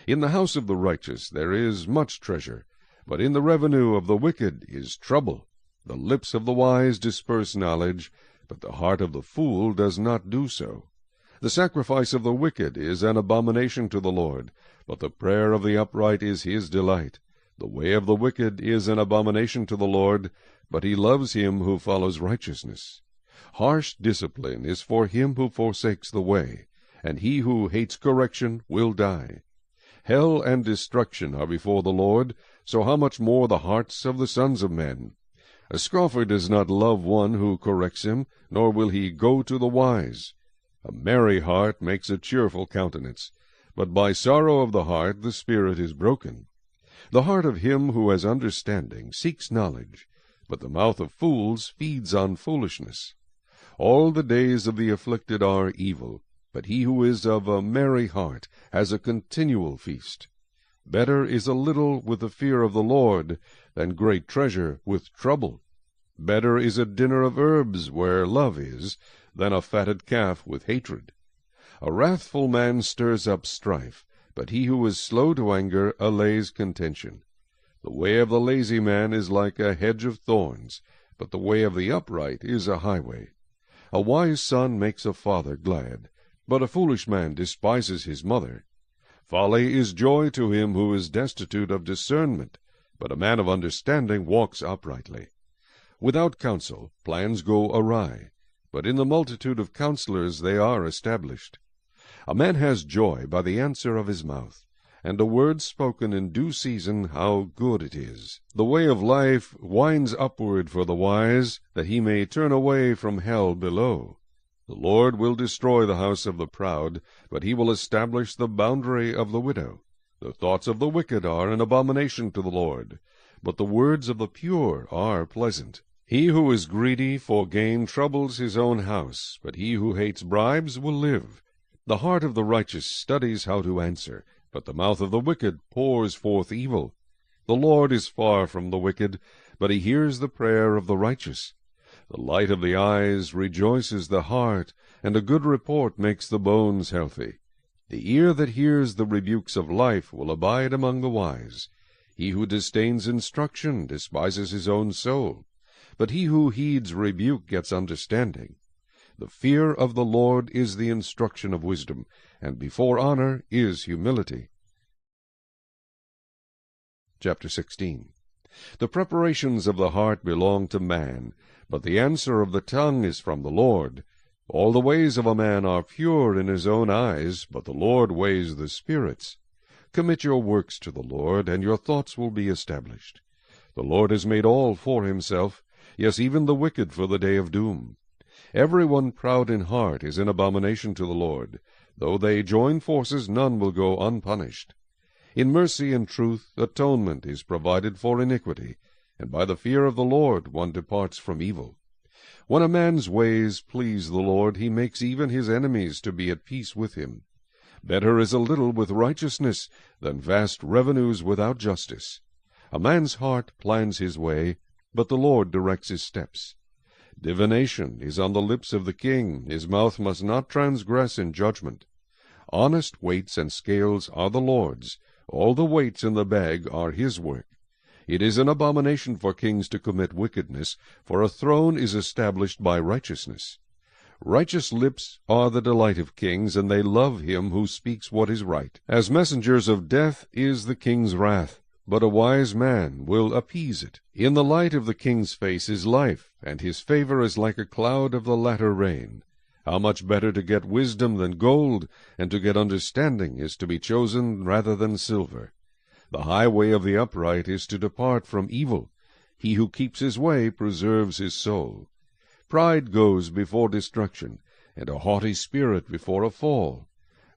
In the house of the righteous there is much treasure, but in the revenue of the wicked is trouble. The lips of the wise disperse knowledge, but the heart of the fool does not do so. The sacrifice of the wicked is an abomination to the Lord, but the prayer of the upright is his delight. The way of the wicked is an abomination to the Lord, but he loves him who follows righteousness. Harsh discipline is for him who forsakes the way, and he who hates correction will die. Hell and destruction are before the Lord, so how much more the hearts of the sons of men? A scoffer does not love one who corrects him, nor will he go to the wise. A merry heart makes a cheerful countenance, but by sorrow of the heart the spirit is broken. The heart of him who has understanding seeks knowledge, but the mouth of fools feeds on foolishness. All the days of the afflicted are evil, but he who is of a merry heart has a continual feast. Better is a little with the fear of the Lord than great treasure with trouble. Better is a dinner of herbs where love is, than a fatted calf with hatred. A wrathful man stirs up strife, but he who is slow to anger allays contention. The way of the lazy man is like a hedge of thorns, but the way of the upright is a highway. A wise son makes a father glad, but a foolish man despises his mother. Folly is joy to him who is destitute of discernment, but a man of understanding walks uprightly. Without counsel plans go awry, but in the multitude of counselors they are established. A man has joy by the answer of his mouth, and a word spoken in due season, how good it is. The way of life winds upward for the wise, that he may turn away from hell below. The Lord will destroy the house of the proud, but he will establish the boundary of the widow. The thoughts of the wicked are an abomination to the Lord, but the words of the pure are pleasant. He who is greedy for gain troubles his own house, but he who hates bribes will live. The heart of the righteous studies how to answer, but the mouth of the wicked pours forth evil. The Lord is far from the wicked, but he hears the prayer of the righteous. The light of the eyes rejoices the heart, and a good report makes the bones healthy. The ear that hears the rebukes of life will abide among the wise. He who disdains instruction despises his own soul, but he who heeds rebuke gets understanding. The fear of the Lord is the instruction of wisdom, and before honor is humility. Chapter 16. The preparations of the heart belong to man, but the answer of the tongue is from the Lord. All the ways of a man are pure in his own eyes, but the Lord weighs the spirits. Commit your works to the Lord, and your thoughts will be established. The Lord has made all for himself, yes, even the wicked for the day of doom. Every one proud in heart is an abomination to the Lord. Though they join forces, none will go unpunished. In mercy and truth atonement is provided for iniquity, and by the fear of the Lord one departs from evil. When a man's ways please the Lord, he makes even his enemies to be at peace with him. Better is a little with righteousness than vast revenues without justice. A man's heart plans his way, but the Lord directs his steps. Divination is on the lips of the king, his mouth must not transgress in judgment. Honest weights and scales are the Lord's, all the weights in the bag are his work. It is an abomination for kings to commit wickedness, for a throne is established by righteousness. Righteous lips are the delight of kings, and they love him who speaks what is right. As messengers of death is the king's wrath, but a wise man will appease it. In the light of the king's face is life, and his favor is like a cloud of the latter rain. How much better to get wisdom than gold, and to get understanding is to be chosen rather than silver. The highway of the upright is to depart from evil. He who keeps his way preserves his soul. Pride goes before destruction, and a haughty spirit before a fall.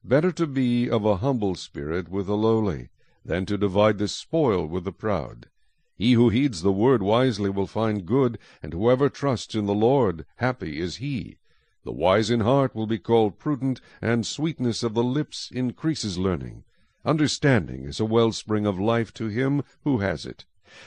Better to be of a humble spirit with the lowly, than to divide the spoil with the proud. He who heeds the word wisely will find good, and whoever trusts in the Lord, happy is he. The wise in heart will be called prudent, and sweetness of the lips increases learning. Understanding is a wellspring of life to him who has it,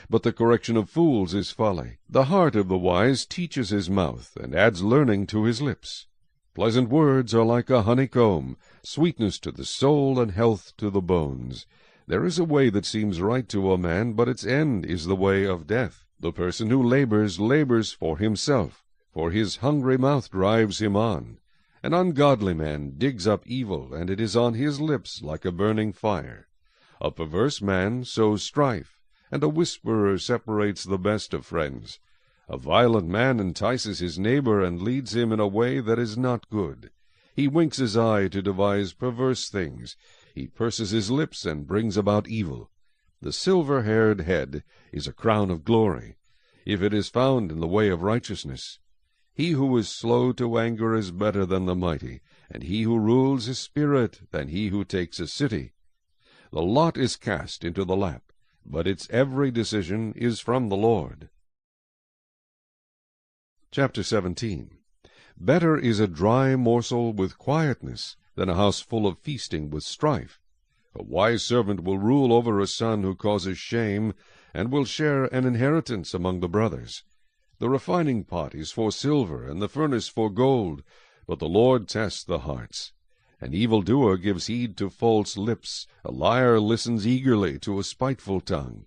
but the correction of fools is folly. The heart of the wise teaches his mouth, and adds learning to his lips. Pleasant words are like a honeycomb, sweetness to the soul and health to the bones. There is a way that seems right to a man, but its end is the way of death. The person who labors for himself, for his hungry mouth drives him on. An ungodly man digs up evil, and it is on his lips like a burning fire. A perverse man sows strife, and a whisperer separates the best of friends. A violent man entices his neighbor, and leads him in a way that is not good. He winks his eye to devise perverse things. He purses his lips and brings about evil. The silver-haired head is a crown of glory, if it is found in the way of righteousness. He who is slow to anger is better than the mighty, and he who rules his spirit than he who takes a city. The lot is cast into the lap, but its every decision is from the Lord. Chapter 17. Better is a dry morsel with quietness than a house full of feasting with strife. A wise servant will rule over a son who causes shame, and will share an inheritance among the brothers. The refining pot is for silver, and the furnace for gold, but the Lord tests the hearts. An evildoer gives heed to false lips, a liar listens eagerly to a spiteful tongue.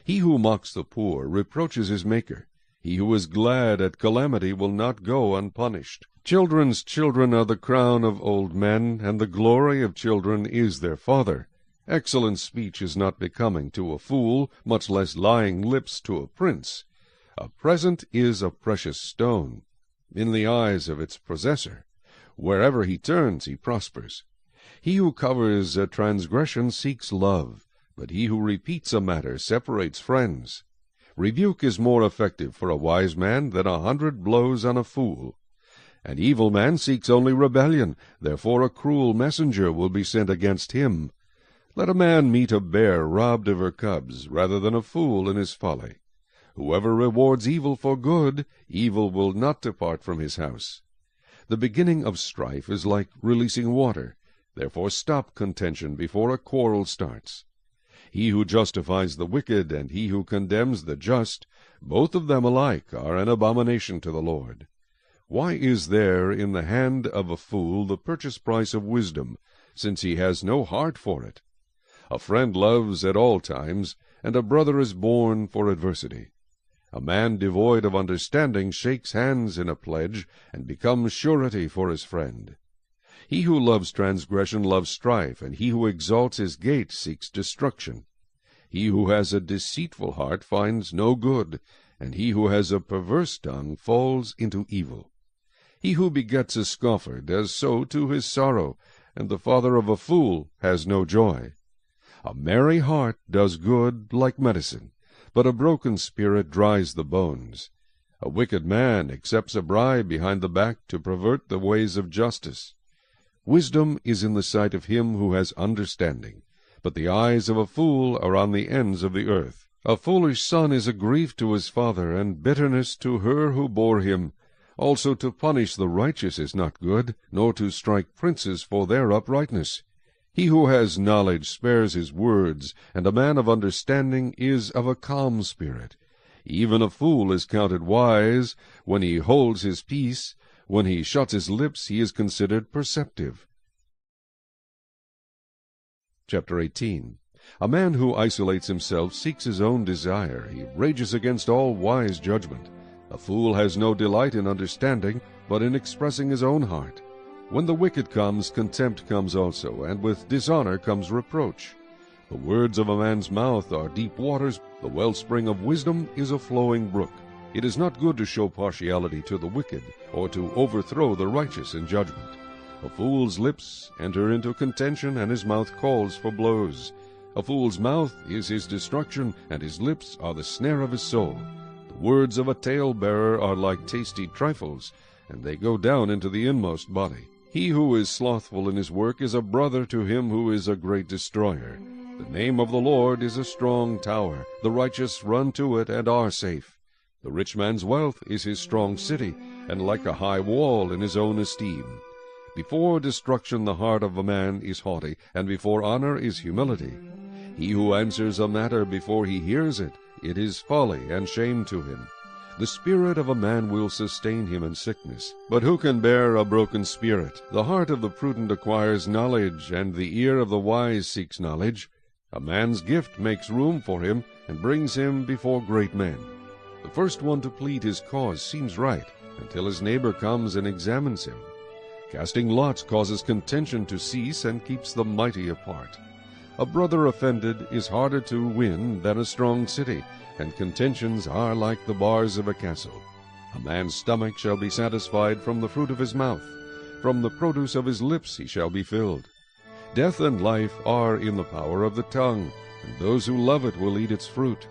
He who mocks the poor reproaches his Maker. He who is glad at calamity will not go unpunished. Children's children are the crown of old men, and the glory of children is their father. Excellent speech is not becoming to a fool, much less lying lips to a prince. A present is a precious stone in the eyes of its possessor. Wherever he turns, he prospers. He who covers a transgression seeks love, but he who repeats a matter separates friends. Rebuke is more effective for a wise man than 100 blows on a fool. An evil man seeks only rebellion, therefore a cruel messenger will be sent against him. Let a man meet a bear robbed of her cubs, rather than a fool in his folly. Whoever rewards evil for good, evil will not depart from his house. The beginning of strife is like releasing water. Therefore stop contention before a quarrel starts. He who justifies the wicked and he who condemns the just, both of them alike are an abomination to the Lord. Why is there in the hand of a fool the purchase price of wisdom, since he has no heart for it? A friend loves at all times, and a brother is born for adversity. A man devoid of understanding shakes hands in a pledge, and becomes surety for his friend. He who loves transgression loves strife, and he who exalts his gate seeks destruction. He who has a deceitful heart finds no good, and he who has a perverse tongue falls into evil. He who begets a scoffer does so to his sorrow, and the father of a fool has no joy. A merry heart does good like medicine, but a broken spirit dries the bones. A wicked man accepts a bribe behind the back to pervert the ways of justice. Wisdom is in the sight of him who has understanding, but the eyes of a fool are on the ends of the earth. A foolish son is a grief to his father, and bitterness to her who bore him. Also to punish the righteous is not good, nor to strike princes for their uprightness. He who has knowledge spares his words, and a man of understanding is of a calm spirit. Even a fool is counted wise when he holds his peace. When he shuts his lips, he is considered perceptive. Chapter 18. A man who isolates himself seeks his own desire. He rages against all wise judgment. A fool has no delight in understanding, but in expressing his own heart. When the wicked comes, contempt comes also, and with dishonor comes reproach. The words of a man's mouth are deep waters. The wellspring of wisdom is a flowing brook. It is not good to show partiality to the wicked, or to overthrow the righteous in judgment. A fool's lips enter into contention, and his mouth calls for blows. A fool's mouth is his destruction, and his lips are the snare of his soul. The words of a talebearer are like tasty trifles, and they go down into the inmost body. He who is slothful in his work is a brother to him who is a great destroyer. The name of the Lord is a strong tower. The righteous run to it and are safe. The rich man's wealth is his strong city, and like a high wall in his own esteem. Before destruction the heart of a man is haughty, and before honor is humility. He who answers a matter before he hears it, it is folly and shame to him. The spirit of a man will sustain him in sickness, but who can bear a broken spirit? The heart of the prudent acquires knowledge, and the ear of the wise seeks knowledge. A man's gift makes room for him, and brings him before great men. The first one to plead his cause seems right, until his neighbor comes and examines him. Casting lots causes contention to cease, and keeps the mighty apart. A brother offended is harder to win than a strong city, and contentions are like the bars of a castle. A man's stomach shall be satisfied from the fruit of his mouth. From the produce of his lips he shall be filled. Death and life are in the power of the tongue, and those who love it will eat its fruit.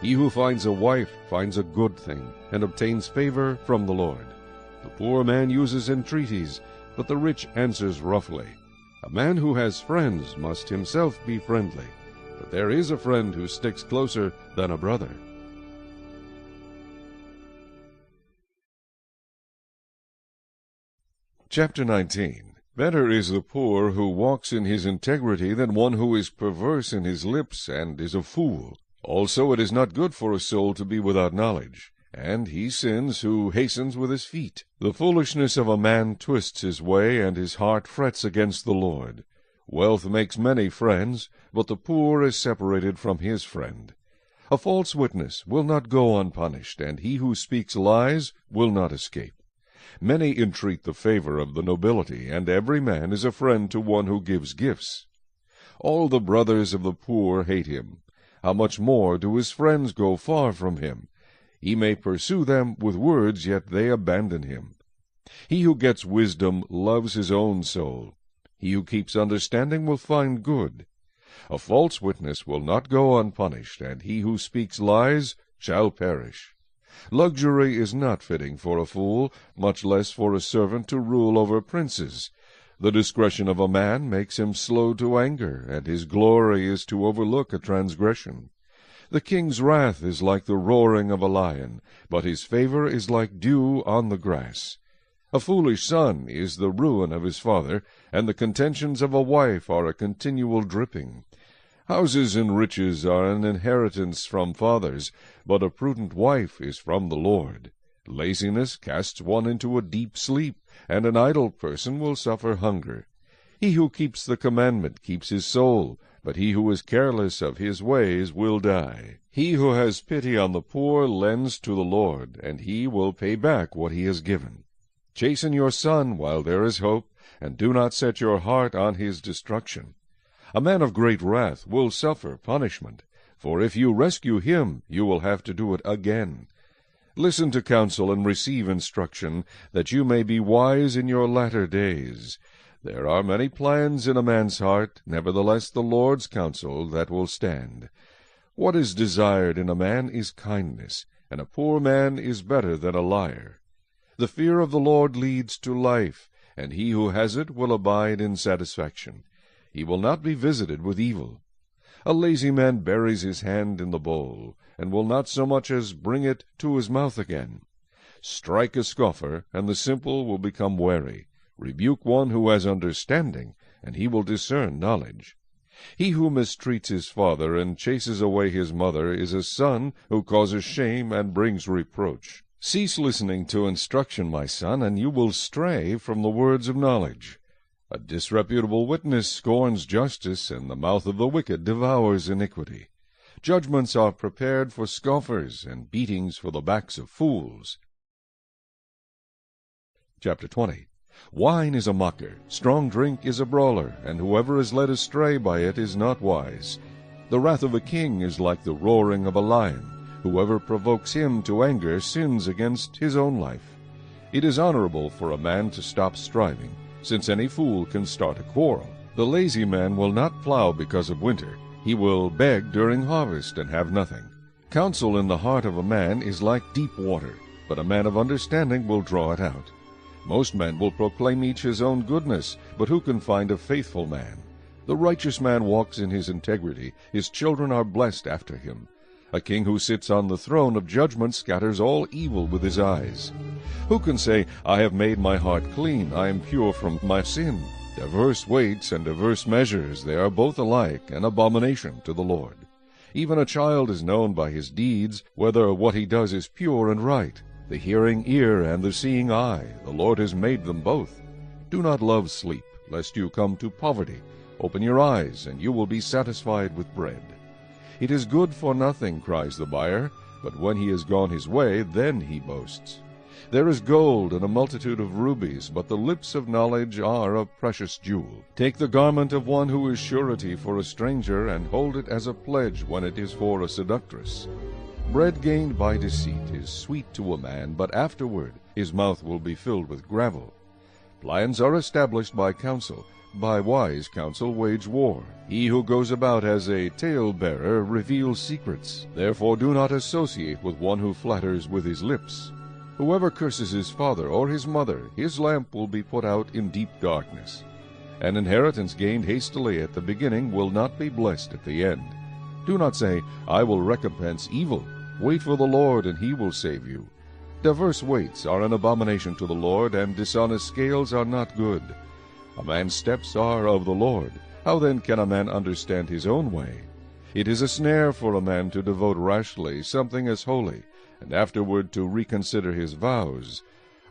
He who finds a wife finds a good thing, and obtains favor from the Lord. The poor man uses entreaties, but the rich answers roughly. A man who has friends must himself be friendly, but there is a friend who sticks closer than a brother. Chapter 19. Better is the poor who walks in his integrity than one who is perverse in his lips and is a fool. Also it is not good for a soul to be without knowledge, and he sins who hastens with his feet. The foolishness of a man twists his way, and his heart frets against the Lord. Wealth makes many friends, but the poor is separated from his friend. A false witness will not go unpunished, and he who speaks lies will not escape. Many entreat the favor of the nobility, and every man is a friend to one who gives gifts. All the brothers of the poor hate him. How much more do his friends go far from him? He may pursue them with words, yet they abandon him. He who gets wisdom loves his own soul. He who keeps understanding will find good. A false witness will not go unpunished, and he who speaks lies shall perish. Luxury is not fitting for a fool, much less for a servant to rule over princes. The discretion of a man makes him slow to anger, and his glory is to overlook a transgression. The king's wrath is like the roaring of a lion, but his favor is like dew on the grass. A foolish son is the ruin of his father, and the contentions of a wife are a continual dripping. Houses and riches are an inheritance from fathers, but a prudent wife is from the Lord. Laziness casts one into a deep sleep, and an idle person will suffer hunger. He who keeps the commandment keeps his soul, but he who is careless of his ways will die. He who has pity on the poor lends to the Lord, and he will pay back what he has given. Chasten your son while there is hope, and do not set your heart on his destruction. A man of great wrath will suffer punishment, for if you rescue him, you will have to do it again. Listen to counsel and receive instruction, that you may be wise in your latter days. There are many plans in a man's heart, nevertheless the Lord's counsel that will stand. What is desired in a man is kindness, and a poor man is better than a liar. The fear of the Lord leads to life, and he who has it will abide in satisfaction. He will not be visited with evil. A lazy man buries his hand in the bowl, and will not so much as bring it to his mouth again. Strike a scoffer, and the simple will become wary. Rebuke one who has understanding, and he will discern knowledge. He who mistreats his father and chases away his mother is a son who causes shame and brings reproach. Cease listening to instruction, my son, and you will stray from the words of knowledge. A disreputable witness scorns justice, and the mouth of the wicked devours iniquity. Judgments are prepared for scoffers, and beatings for the backs of fools. Chapter 20. Wine is a mocker, strong drink is a brawler, and whoever is led astray by it is not wise. The wrath of a king is like the roaring of a lion. Whoever provokes him to anger sins against his own life. It is honorable for a man to stop striving, since any fool can start a quarrel. The lazy man will not plow because of winter. He will beg during harvest and have nothing. Counsel in the heart of a man is like deep water, but a man of understanding will draw it out. Most men will proclaim each his own goodness, but who can find a faithful man? The righteous man walks in his integrity. His children are blessed after him. A king who sits on the throne of judgment scatters all evil with his eyes. Who can say, I have made my heart clean, I am pure from my sin? Diverse weights and diverse measures, they are both alike an abomination to the Lord. Even a child is known by his deeds, whether what he does is pure and right. The hearing ear and the seeing eye, the Lord has made them both. Do not love sleep, lest you come to poverty. Open your eyes, and you will be satisfied with bread. It is good for nothing, cries the buyer, but when he has gone his way, then he boasts. There is gold and a multitude of rubies, but the lips of knowledge are a precious jewel. Take the garment of one who is surety for a stranger, and hold it as a pledge when it is for a seductress. Bread gained by deceit is sweet to a man, but afterward his mouth will be filled with gravel. Plans are established by counsel. By wise counsel wage war. He who goes about as a tale-bearer reveals secrets. Therefore do not associate with one who flatters with his lips. Whoever curses his father or his mother, his lamp will be put out in deep darkness. An inheritance gained hastily at the beginning will not be blessed at the end. Do not say, I will recompense evil. Wait for the Lord, and he will save you. Diverse weights are an abomination to the Lord, and dishonest scales are not good. A man's steps are of the Lord. How then can a man understand his own way? It is a snare for a man to devote rashly something as holy, and afterward to reconsider his vows.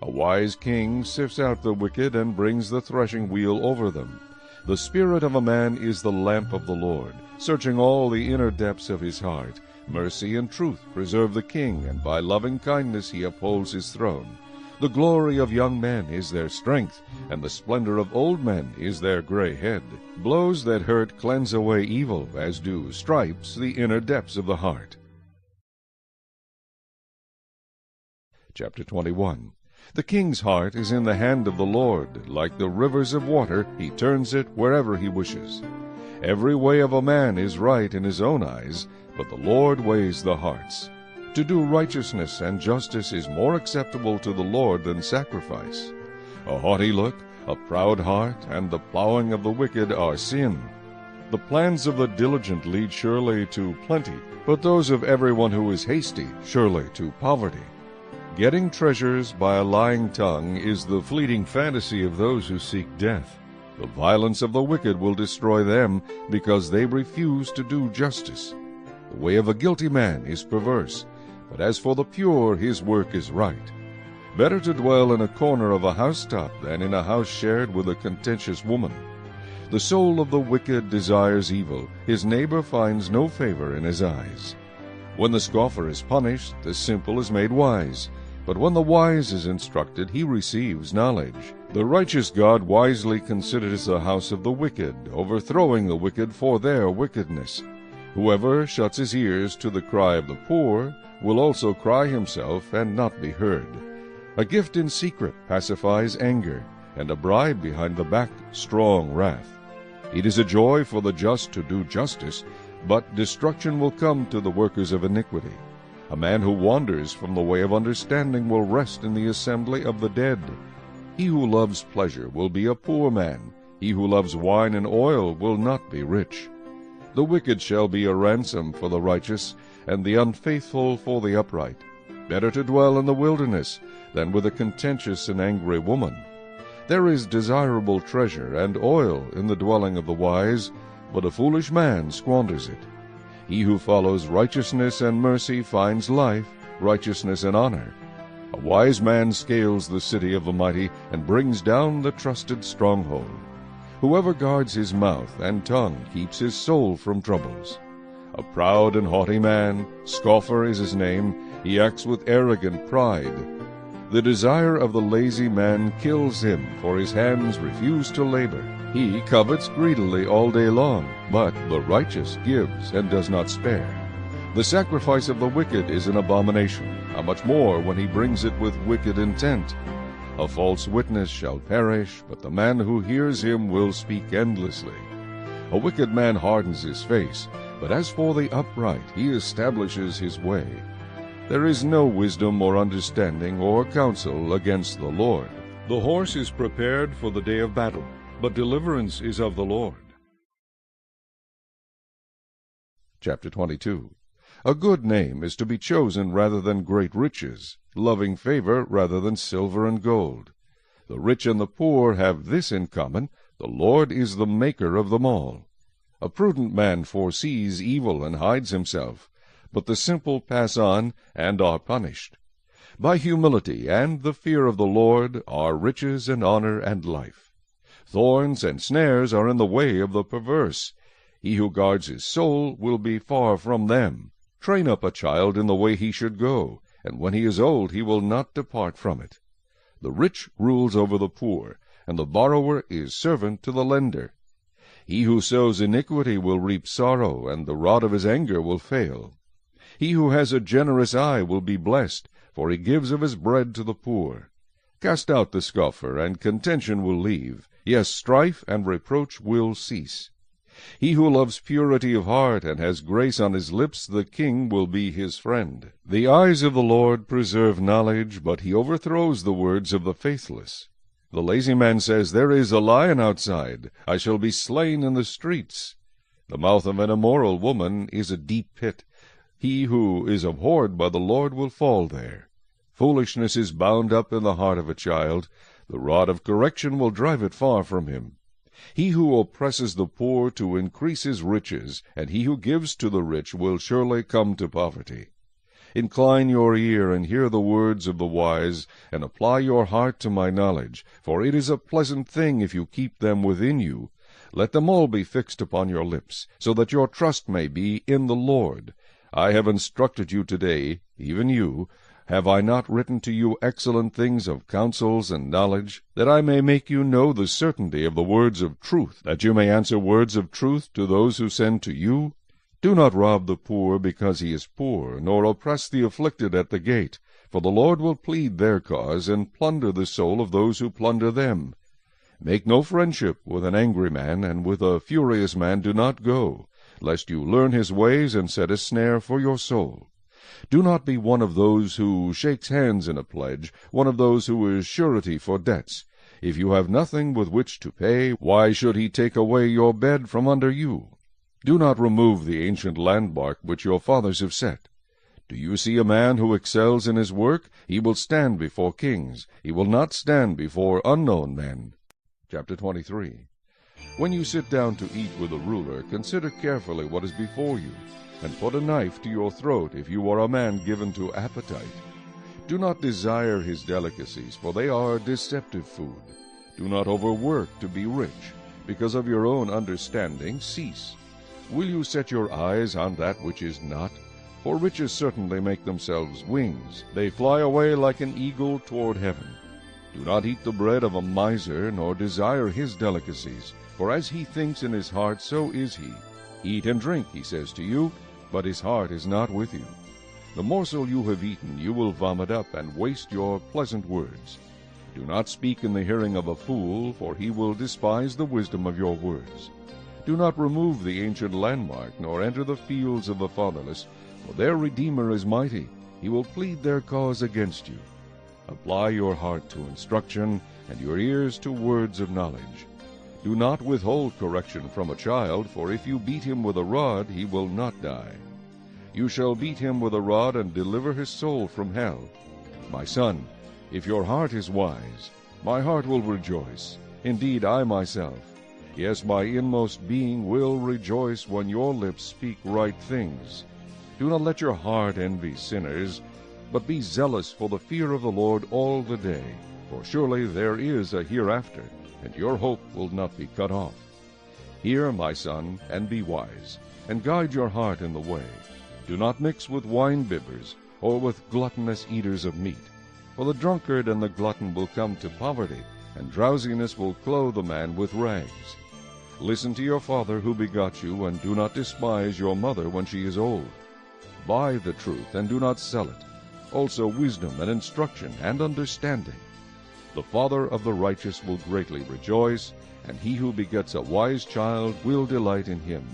A wise king sifts out the wicked and brings the threshing wheel over them. The spirit of a man is the lamp of the Lord, searching all the inner depths of his heart. Mercy and truth preserve the king, and by loving kindness he upholds his throne. The glory of young men is their strength, and the splendor of old men is their gray head. Blows that hurt cleanse away evil, as do stripes the inner depths of the heart. Chapter 21. The king's heart is in the hand of the Lord. Like the rivers of water, he turns it wherever he wishes. Every way of a man is right in his own eyes, but the Lord weighs the hearts. To do righteousness and justice is more acceptable to the Lord than sacrifice. A haughty look, a proud heart, and the plowing of the wicked are sin. The plans of the diligent lead surely to plenty, but those of everyone who is hasty surely to poverty. Getting treasures by a lying tongue is the fleeting fantasy of those who seek death. The violence of the wicked will destroy them, because they refuse to do justice. The way of a guilty man is perverse, but as for the pure, his work is right. Better to dwell in a corner of a housetop than in a house shared with a contentious woman. The soul of the wicked desires evil. His neighbor finds no favor in his eyes. When the scoffer is punished, the simple is made wise. But when the wise is instructed, he receives knowledge. The righteous God wisely considers the house of the wicked, overthrowing the wicked for their wickedness. Whoever shuts his ears to the cry of the poor will also cry himself and not be heard. A gift in secret pacifies anger, and a bribe behind the back strong wrath. It is a joy for the just to do justice, but destruction will come to the workers of iniquity. A man who wanders from the way of understanding will rest in the assembly of the dead. He who loves pleasure will be a poor man. He who loves wine and oil will not be rich. The wicked shall be a ransom for the righteous, and the unfaithful for the upright. Better to dwell in the wilderness than with a contentious and angry woman. There is desirable treasure and oil in the dwelling of the wise, but a foolish man squanders it. He who follows righteousness and mercy finds life, righteousness and honor. A wise man scales the city of the mighty and brings down the trusted stronghold. Whoever guards his mouth and tongue keeps his soul from troubles. A proud and haughty man, scoffer is his name, he acts with arrogant pride. The desire of the lazy man kills him, for his hands refuse to labor. He covets greedily all day long, but the righteous gives and does not spare. The sacrifice of the wicked is an abomination, how much more when he brings it with wicked intent. A false witness shall perish, but the man who hears him will speak endlessly. A wicked man hardens his face, but as for the upright, he establishes his way. There is no wisdom or understanding or counsel against the Lord. The horse is prepared for the day of battle, but deliverance is of the Lord. Chapter 22. A good name is to be chosen rather than great riches, loving favor rather than silver and gold. The rich and the poor have this in common: the Lord is the maker of them all. A prudent man foresees evil and hides himself, but the simple pass on and are punished. By humility and the fear of the Lord are riches and honor and life. Thorns and snares are in the way of the perverse. He who guards his soul will be far from them. Train up a child in the way he should go, and when he is old he will not depart from it. The rich rules over the poor, and the borrower is servant to the lender. He who sows iniquity will reap sorrow, and the rod of his anger will fail. He who has a generous eye will be blessed, for he gives of his bread to the poor. Cast out the scoffer, and contention will leave. Yes, strife and reproach will cease. He who loves purity of heart and has grace on his lips, the king will be his friend. The eyes of the Lord preserve knowledge, but he overthrows the words of the faithless. The lazy man says, "There is a lion outside. I shall be slain in the streets." The mouth of an immoral woman is a deep pit. He who is abhorred by the Lord will fall there. Foolishness is bound up in the heart of a child. The rod of correction will drive it far from him. He who oppresses the poor to increase his riches, and he who gives to the rich will surely come to poverty. Incline your ear and hear the words of the wise, and apply your heart to my knowledge, for it is a pleasant thing if you keep them within you. Let them all be fixed upon your lips, so that your trust may be in the Lord. I have instructed you today, even you. Have I not written to you excellent things of counsels and knowledge, that I may make you know the certainty of the words of truth, that you may answer words of truth to those who send to you? Do not rob the poor because he is poor, nor oppress the afflicted at the gate, for the Lord will plead their cause, and plunder the soul of those who plunder them. Make no friendship with an angry man, and with a furious man do not go, lest you learn his ways, and set a snare for your soul. Do not be one of those who shakes hands in a pledge, one of those who is surety for debts. If you have nothing with which to pay, why should he take away your bed from under you? Do not remove the ancient landmark which your fathers have set. Do you see a man who excels in his work? He will stand before kings. He will not stand before unknown men. Chapter 23. When you sit down to eat with a ruler, consider carefully what is before you, and put a knife to your throat if you are a man given to appetite. Do not desire his delicacies, for they are deceptive food. Do not overwork to be rich. Because of your own understanding, cease. Will you set your eyes on that which is not? For riches certainly make themselves wings. They fly away like an eagle toward heaven. Do not eat the bread of a miser, nor desire his delicacies. For as he thinks in his heart, so is he. Eat and drink, he says to you, but his heart is not with you. The morsel you have eaten you will vomit up, and waste your pleasant words. Do not speak in the hearing of a fool, for he will despise the wisdom of your words. Do not remove the ancient landmark, nor enter the fields of the fatherless, for their Redeemer is mighty. He will plead their cause against you. Apply your heart to instruction, and your ears to words of knowledge. Do not withhold correction from a child, for if you beat him with a rod, he will not die. You shall beat him with a rod, and deliver his soul from hell. My son, if your heart is wise, my heart will rejoice. Indeed, I myself, yes, my inmost being will rejoice when your lips speak right things. Do not let your heart envy sinners, but be zealous for the fear of the Lord all the day. For surely there is a hereafter, and your hope will not be cut off. Hear, my son, and be wise, and guide your heart in the way. Do not mix with wine-bibbers, or with gluttonous eaters of meat. For the drunkard and the glutton will come to poverty, and drowsiness will clothe a man with rags. Listen to your father who begot you, and do not despise your mother when she is old. Buy the truth, and do not sell it, also wisdom and instruction and understanding. The father of the righteous will greatly rejoice, and he who begets a wise child will delight in him.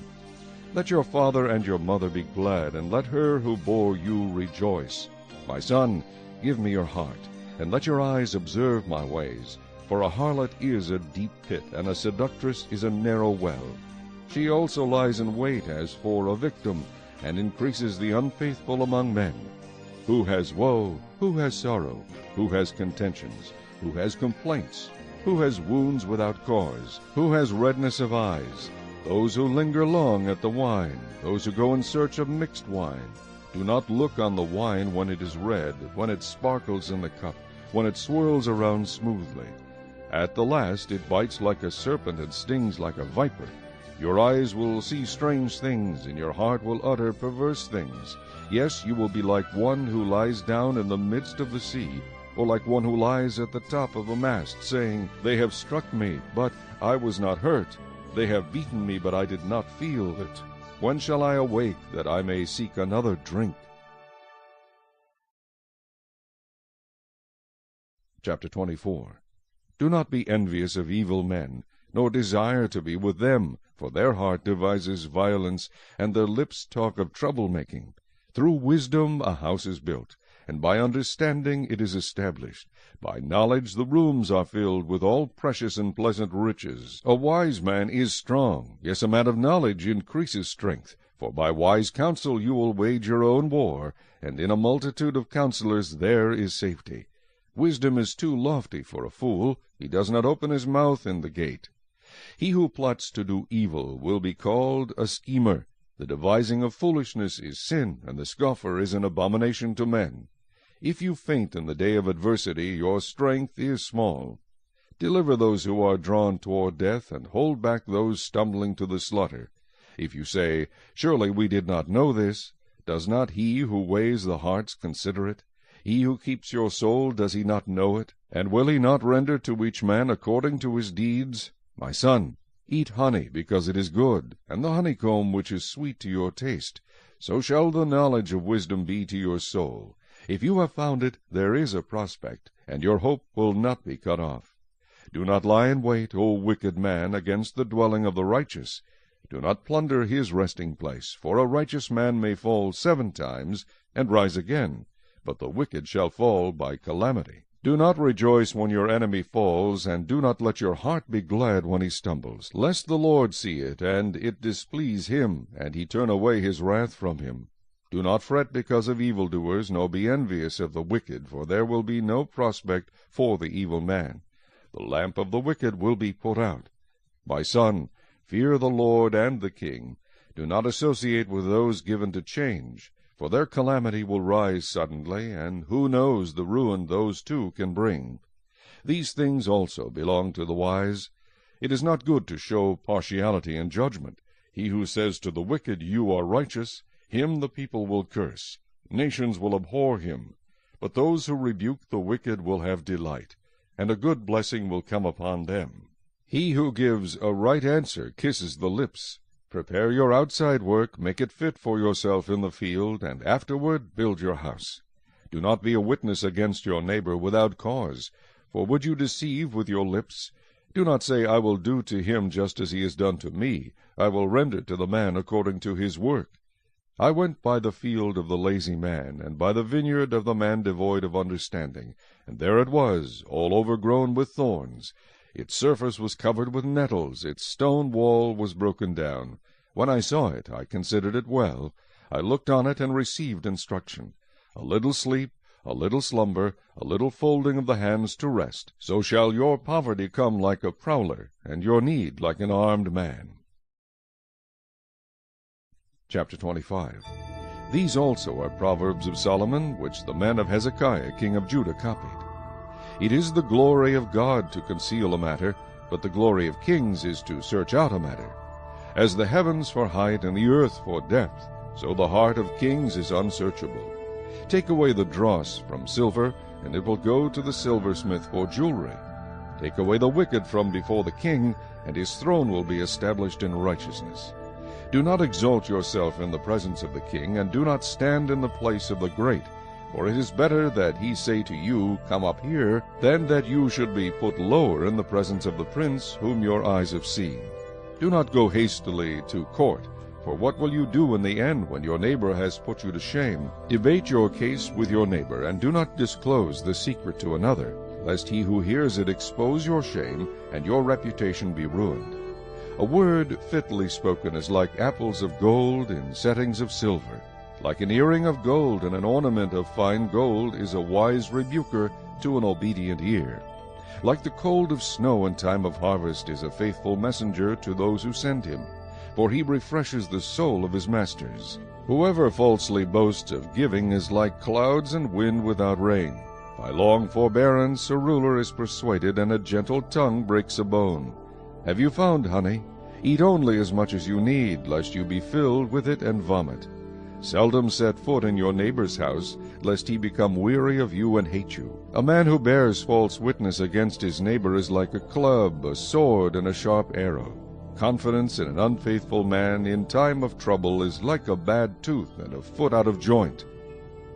Let your father and your mother be glad, and let her who bore you rejoice. My son, give me your heart, and let your eyes observe my ways. For a harlot is a deep pit, and a seductress is a narrow well. She also lies in wait as for a victim, and increases the unfaithful among men. Who has woe? Who has sorrow? Who has contentions? Who has complaints? Who has wounds without cause? Who has redness of eyes? Those who linger long at the wine, those who go in search of mixed wine. Do not look on the wine when it is red, when it sparkles in the cup, when it swirls around smoothly. At the last it bites like a serpent and stings like a viper. Your eyes will see strange things, and your heart will utter perverse things. Yes, you will be like one who lies down in the midst of the sea, or like one who lies at the top of a mast, saying, They have struck me, but I was not hurt. They have beaten me, but I did not feel it. When shall I awake, that I may seek another drink? Chapter 24. Do not be envious of evil men, nor desire to be with them, for their heart devises violence, and their lips talk of trouble-making. Through wisdom a house is built, and by understanding it is established. By knowledge the rooms are filled with all precious and pleasant riches. A wise man is strong, yes, a man of knowledge increases strength. For by wise counsel you will wage your own war, and in a multitude of counselors there is safety. Wisdom is too lofty for a fool. He does not open his mouth in the gate. He who plots to do evil will be called a schemer. The devising of foolishness is sin, and the scoffer is an abomination to men. If you faint in the day of adversity, your strength is small. Deliver those who are drawn toward death, and hold back those stumbling to the slaughter. If you say, Surely we did not know this, does not he who weighs the hearts consider it? He who keeps your soul, does he not know it? And will he not render to each man according to his deeds? My son, Eat honey, because it is good, and the honeycomb which is sweet to your taste. So shall the knowledge of wisdom be to your soul. If you have found it, there is a prospect, and your hope will not be cut off. Do not lie in wait, O wicked man, against the dwelling of the righteous. Do not plunder his resting place, for a righteous man may fall 7 times, and rise again, but the wicked shall fall by calamity. Do not rejoice when your enemy falls, and do not let your heart be glad when he stumbles, lest the Lord see it, and it displease him, and he turn away his wrath from him. Do not fret because of evildoers, nor be envious of the wicked, for there will be no prospect for the evil man. The lamp of the wicked will be put out. My son, fear the Lord and the king. Do not associate with those given to change, for their calamity will rise suddenly, and who knows the ruin those two can bring? These things also belong to the wise. It is not good to show partiality in judgment. He who says to the wicked, You are righteous, him the people will curse. Nations will abhor him. But those who rebuke the wicked will have delight, and a good blessing will come upon them. He who gives a right answer kisses the lips. Prepare your outside work, make it fit for yourself in the field, and afterward build your house. Do not be a witness against your neighbor without cause, for would you deceive with your lips? Do not say, I will do to him just as he has done to me. I will render to the man according to his work. I went by the field of the lazy man, and by the vineyard of the man devoid of understanding, and there it was, all overgrown with thorns. Its surface was covered with nettles, its stone wall was broken down. When I saw it, I considered it well. I looked on it and received instruction. A little sleep, a little slumber, a little folding of the hands to rest. So shall your poverty come like a prowler, and your need like an armed man. Chapter 25. These also are Proverbs of Solomon, which the men of Hezekiah king of Judah copied. It is the glory of God to conceal a matter, but the glory of kings is to search out a matter. As the heavens for height and the earth for depth, so the heart of kings is unsearchable. Take away the dross from silver, and it will go to the silversmith for jewelry. Take away the wicked from before the king, and his throne will be established in righteousness. Do not exalt yourself in the presence of the king, and do not stand in the place of the great. For it is better that he say to you, Come up here, than that you should be put lower in the presence of the prince whom your eyes have seen. Do not go hastily to court, for what will you do in the end when your neighbor has put you to shame? Debate your case with your neighbor, and do not disclose the secret to another, lest he who hears it expose your shame, and your reputation be ruined. A word fitly spoken is like apples of gold in settings of silver. Like an earring of gold and an ornament of fine gold is a wise rebuker to an obedient ear. Like the cold of snow in time of harvest is a faithful messenger to those who send him, for he refreshes the soul of his masters. Whoever falsely boasts of giving is like clouds and wind without rain. By long forbearance a ruler is persuaded, and a gentle tongue breaks a bone. Have you found honey? Eat only as much as you need, lest you be filled with it and vomit. Seldom set foot in your neighbor's house, lest he become weary of you and hate you. A man who bears false witness against his neighbor is like a club, a sword, and a sharp arrow. Confidence in an unfaithful man in time of trouble is like a bad tooth and a foot out of joint.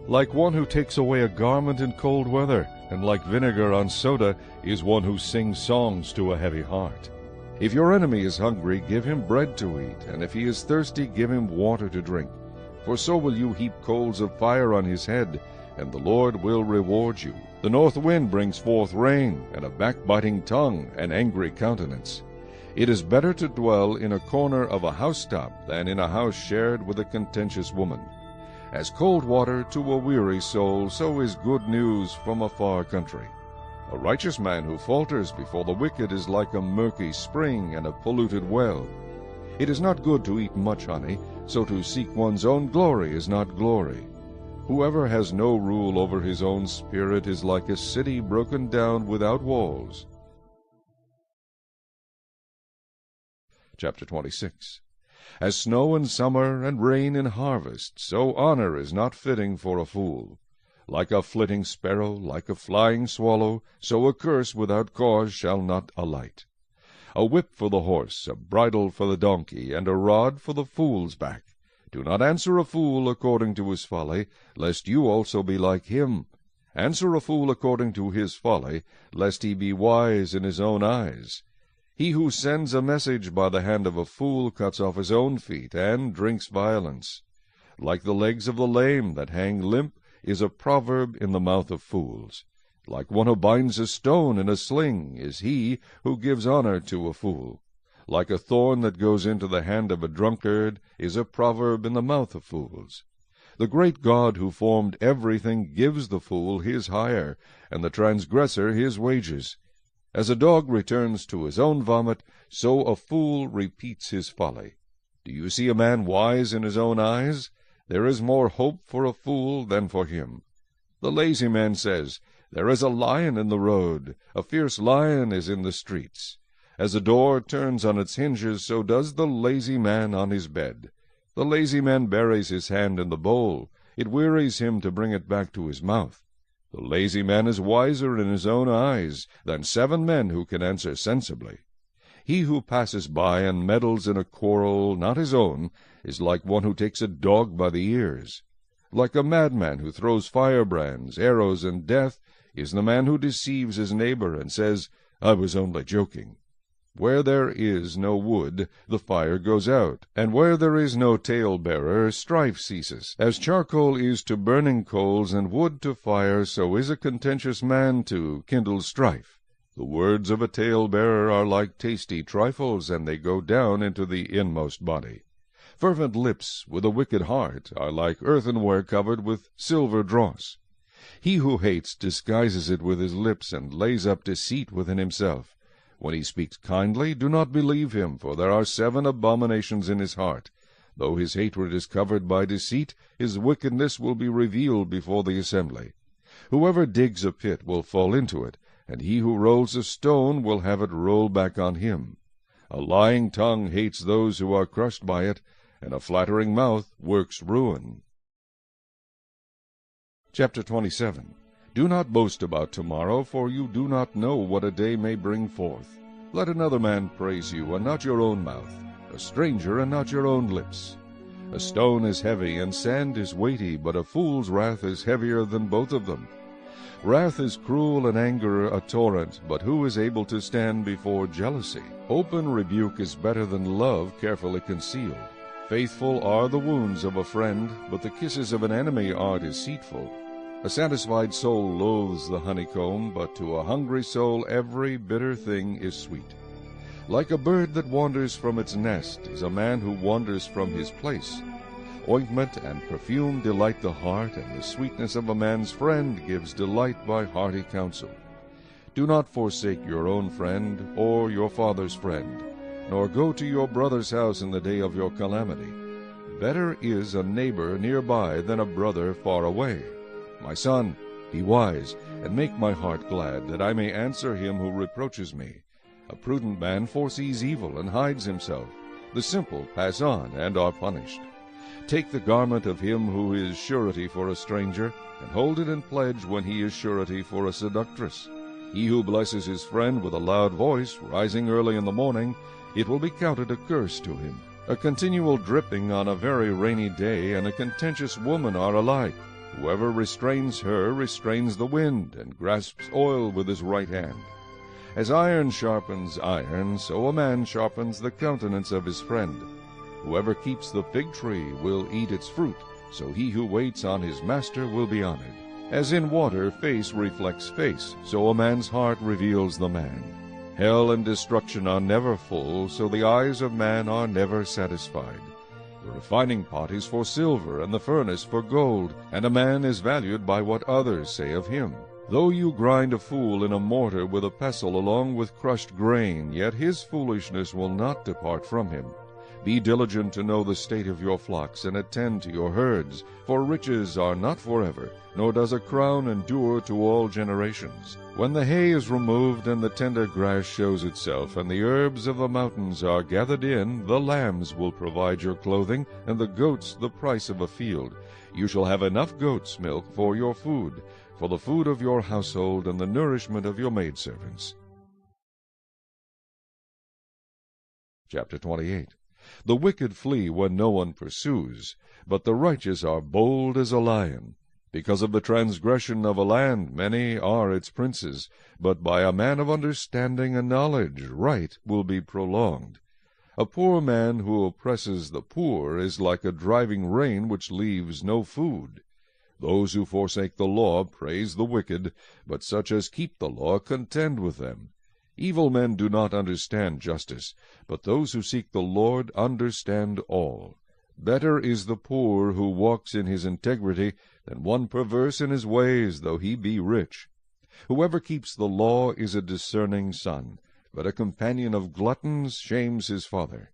Like one who takes away a garment in cold weather, and like vinegar on soda is one who sings songs to a heavy heart. If your enemy is hungry, give him bread to eat, and if he is thirsty, give him water to drink. For so will you heap coals of fire on his head, and the Lord will reward you. The north wind brings forth rain, and a backbiting tongue an angry countenance. It is better to dwell in a corner of a housetop than in a house shared with a contentious woman. As cold water to a weary soul, so is good news from a far country. A righteous man who falters before the wicked is like a murky spring and a polluted well. It is not good to eat much honey, so to seek one's own glory is not glory. Whoever has no rule over his own spirit is like a city broken down without walls. Chapter 26. As snow in summer and rain in harvest, so honor is not fitting for a fool. Like a flitting sparrow, like a flying swallow, so a curse without cause shall not alight. A whip for the horse, a bridle for the donkey, and a rod for the fool's back. Do not answer a fool according to his folly, lest you also be like him. Answer a fool according to his folly, lest he be wise in his own eyes. He who sends a message by the hand of a fool cuts off his own feet, and drinks violence. Like the legs of the lame that hang limp is a proverb in the mouth of fools. Like one who binds a stone in a sling is he who gives honor to a fool. Like a thorn that goes into the hand of a drunkard is a proverb in the mouth of fools. The great God who formed everything gives the fool his hire, and the transgressor his wages. As a dog returns to his own vomit, so a fool repeats his folly. Do you see a man wise in his own eyes? There is more hope for a fool than for him. The lazy man says, "There is a lion in the road, a fierce lion is in the streets." As a door turns on its hinges, so does the lazy man on his bed. The lazy man buries his hand in the bowl. It wearies him to bring it back to his mouth. The lazy man is wiser in his own eyes than 7 men who can answer sensibly. He who passes by and meddles in a quarrel not his own is like one who takes a dog by the ears. Like a madman who throws firebrands, arrows, and death is the man who deceives his neighbor and says, "I was only joking." Where there is no wood, the fire goes out, and where there is no tale-bearer, strife ceases. As charcoal is to burning coals, and wood to fire, so is a contentious man to kindle strife. The words of a tale-bearer are like tasty trifles, and they go down into the inmost body. Fervent lips with a wicked heart are like earthenware covered with silver dross. He who hates disguises it with his lips, and lays up deceit within himself. When he speaks kindly, do not believe him, for there are 7 abominations in his heart. Though his hatred is covered by deceit, his wickedness will be revealed before the assembly. Whoever digs a pit will fall into it, and he who rolls a stone will have it roll back on him. A lying tongue hates those who are crushed by it, and a flattering mouth works ruin. Chapter 27. Do not boast about tomorrow, for you do not know what a day may bring forth. Let another man praise you, and not your own mouth, a stranger, and not your own lips. A stone is heavy, and sand is weighty, but a fool's wrath is heavier than both of them. Wrath is cruel, and anger a torrent, but who is able to stand before jealousy? Open rebuke is better than love carefully concealed. Faithful are the wounds of a friend, but the kisses of an enemy are deceitful. A satisfied soul loathes the honeycomb, but to a hungry soul every bitter thing is sweet. Like a bird that wanders from its nest is a man who wanders from his place. Ointment and perfume delight the heart, and the sweetness of a man's friend gives delight by hearty counsel. Do not forsake your own friend or your father's friend, nor go to your brother's house in the day of your calamity. Better is a neighbor nearby than a brother far away. My son, be wise, and make my heart glad, that I may answer him who reproaches me. A prudent man foresees evil and hides himself. The simple pass on and are punished. Take the garment of him who is surety for a stranger, and hold it in pledge when he is surety for a seductress. He who blesses his friend with a loud voice, rising early in the morning, it will be counted a curse to him. A continual dripping on a very rainy day and a contentious woman are alike. Whoever restrains her restrains the wind, and grasps oil with his right hand. As iron sharpens iron, so a man sharpens the countenance of his friend. Whoever keeps the fig tree will eat its fruit, so he who waits on his master will be honored. As in water face reflects face, so a man's heart reveals the man. Hell and destruction are never full, so the eyes of man are never satisfied. The refining pot is for silver, and the furnace for gold, and a man is valued by what others say of him. Though you grind a fool in a mortar with a pestle along with crushed grain, yet his foolishness will not depart from him. Be diligent to know the state of your flocks, and attend to your herds, for riches are not forever, nor does a crown endure to all generations. When the hay is removed, and the tender grass shows itself, and the herbs of the mountains are gathered in, the lambs will provide your clothing, and the goats the price of a field. You shall have enough goat's milk for your food, for the food of your household, and the nourishment of your maidservants. Chapter 28. The wicked flee when no one pursues, but the righteous are bold as a lion. Because of the transgression of a land many are its princes, but by a man of understanding and knowledge right will be prolonged. A poor man who oppresses the poor is like a driving rain which leaves no food. Those who forsake the law praise the wicked, but such as keep the law contend with them. Evil men do not understand justice, but those who seek the Lord understand all. Better is the poor who walks in his integrity than one perverse in his ways, though he be rich. Whoever keeps the law is a discerning son, but a companion of gluttons shames his father.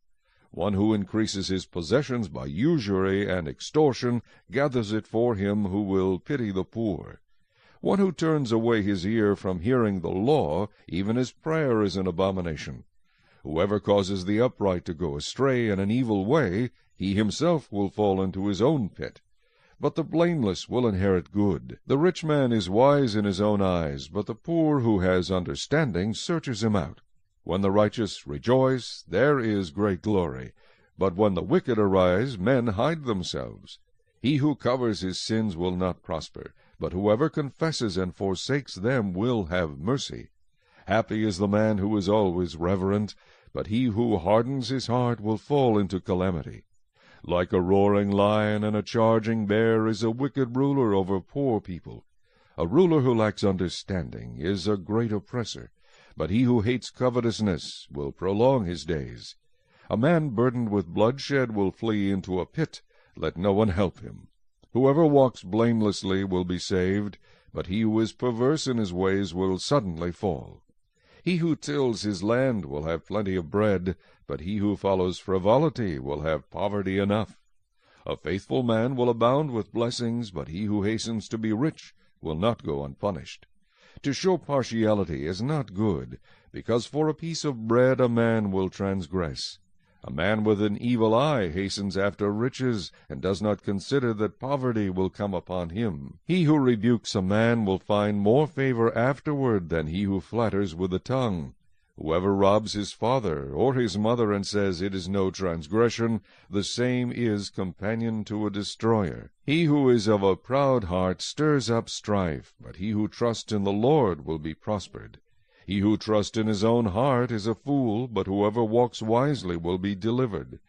One who increases his possessions by usury and extortion gathers it for him who will pity the poor. One who turns away his ear from hearing the law, even his prayer is an abomination. Whoever causes the upright to go astray in an evil way, he himself will fall into his own pit. But the blameless will inherit good. The rich man is wise in his own eyes, but the poor who has understanding searches him out. When the righteous rejoice, there is great glory. But when the wicked arise, men hide themselves. He who covers his sins will not prosper, but whoever confesses and forsakes them will have mercy. Happy is the man who is always reverent, but he who hardens his heart will fall into calamity. Like a roaring lion and a charging bear is a wicked ruler over poor people. A ruler who lacks understanding is a great oppressor, but he who hates covetousness will prolong his days. A man burdened with bloodshed will flee into a pit. Let no one help him. Whoever walks blamelessly will be saved, but he who is perverse in his ways will suddenly fall. He who tills his land will have plenty of bread, but he who follows frivolity will have poverty enough. A faithful man will abound with blessings, but he who hastens to be rich will not go unpunished. To show partiality is not good, because for a piece of bread a man will transgress. A man with an evil eye hastens after riches, and does not consider that poverty will come upon him. He who rebukes a man will find more favor afterward than he who flatters with the tongue. Whoever robs his father or his mother and says it is no transgression, the same is companion to a destroyer. He who is of a proud heart stirs up strife, but he who trusts in the Lord will be prospered. He who trusts in his own heart is a fool, but whoever walks wisely will be delivered.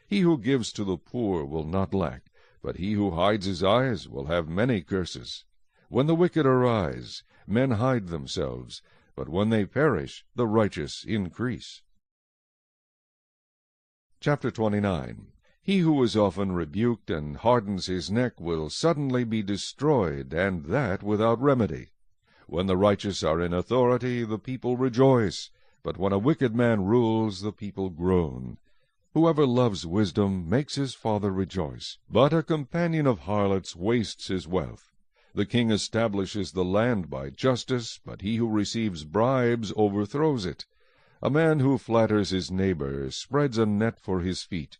He who gives to the poor will not lack, but he who hides his eyes will have many curses. When the wicked arise, men hide themselves, but when they perish, the righteous increase. Chapter 29. He who is often rebuked and hardens his neck will suddenly be destroyed, and that without remedy. When the righteous are in authority, the people rejoice, but when a wicked man rules, the people groan. Whoever loves wisdom makes his father rejoice, but a companion of harlots wastes his wealth. The king establishes the land by justice, but he who receives bribes overthrows it. A man who flatters his neighbor spreads a net for his feet.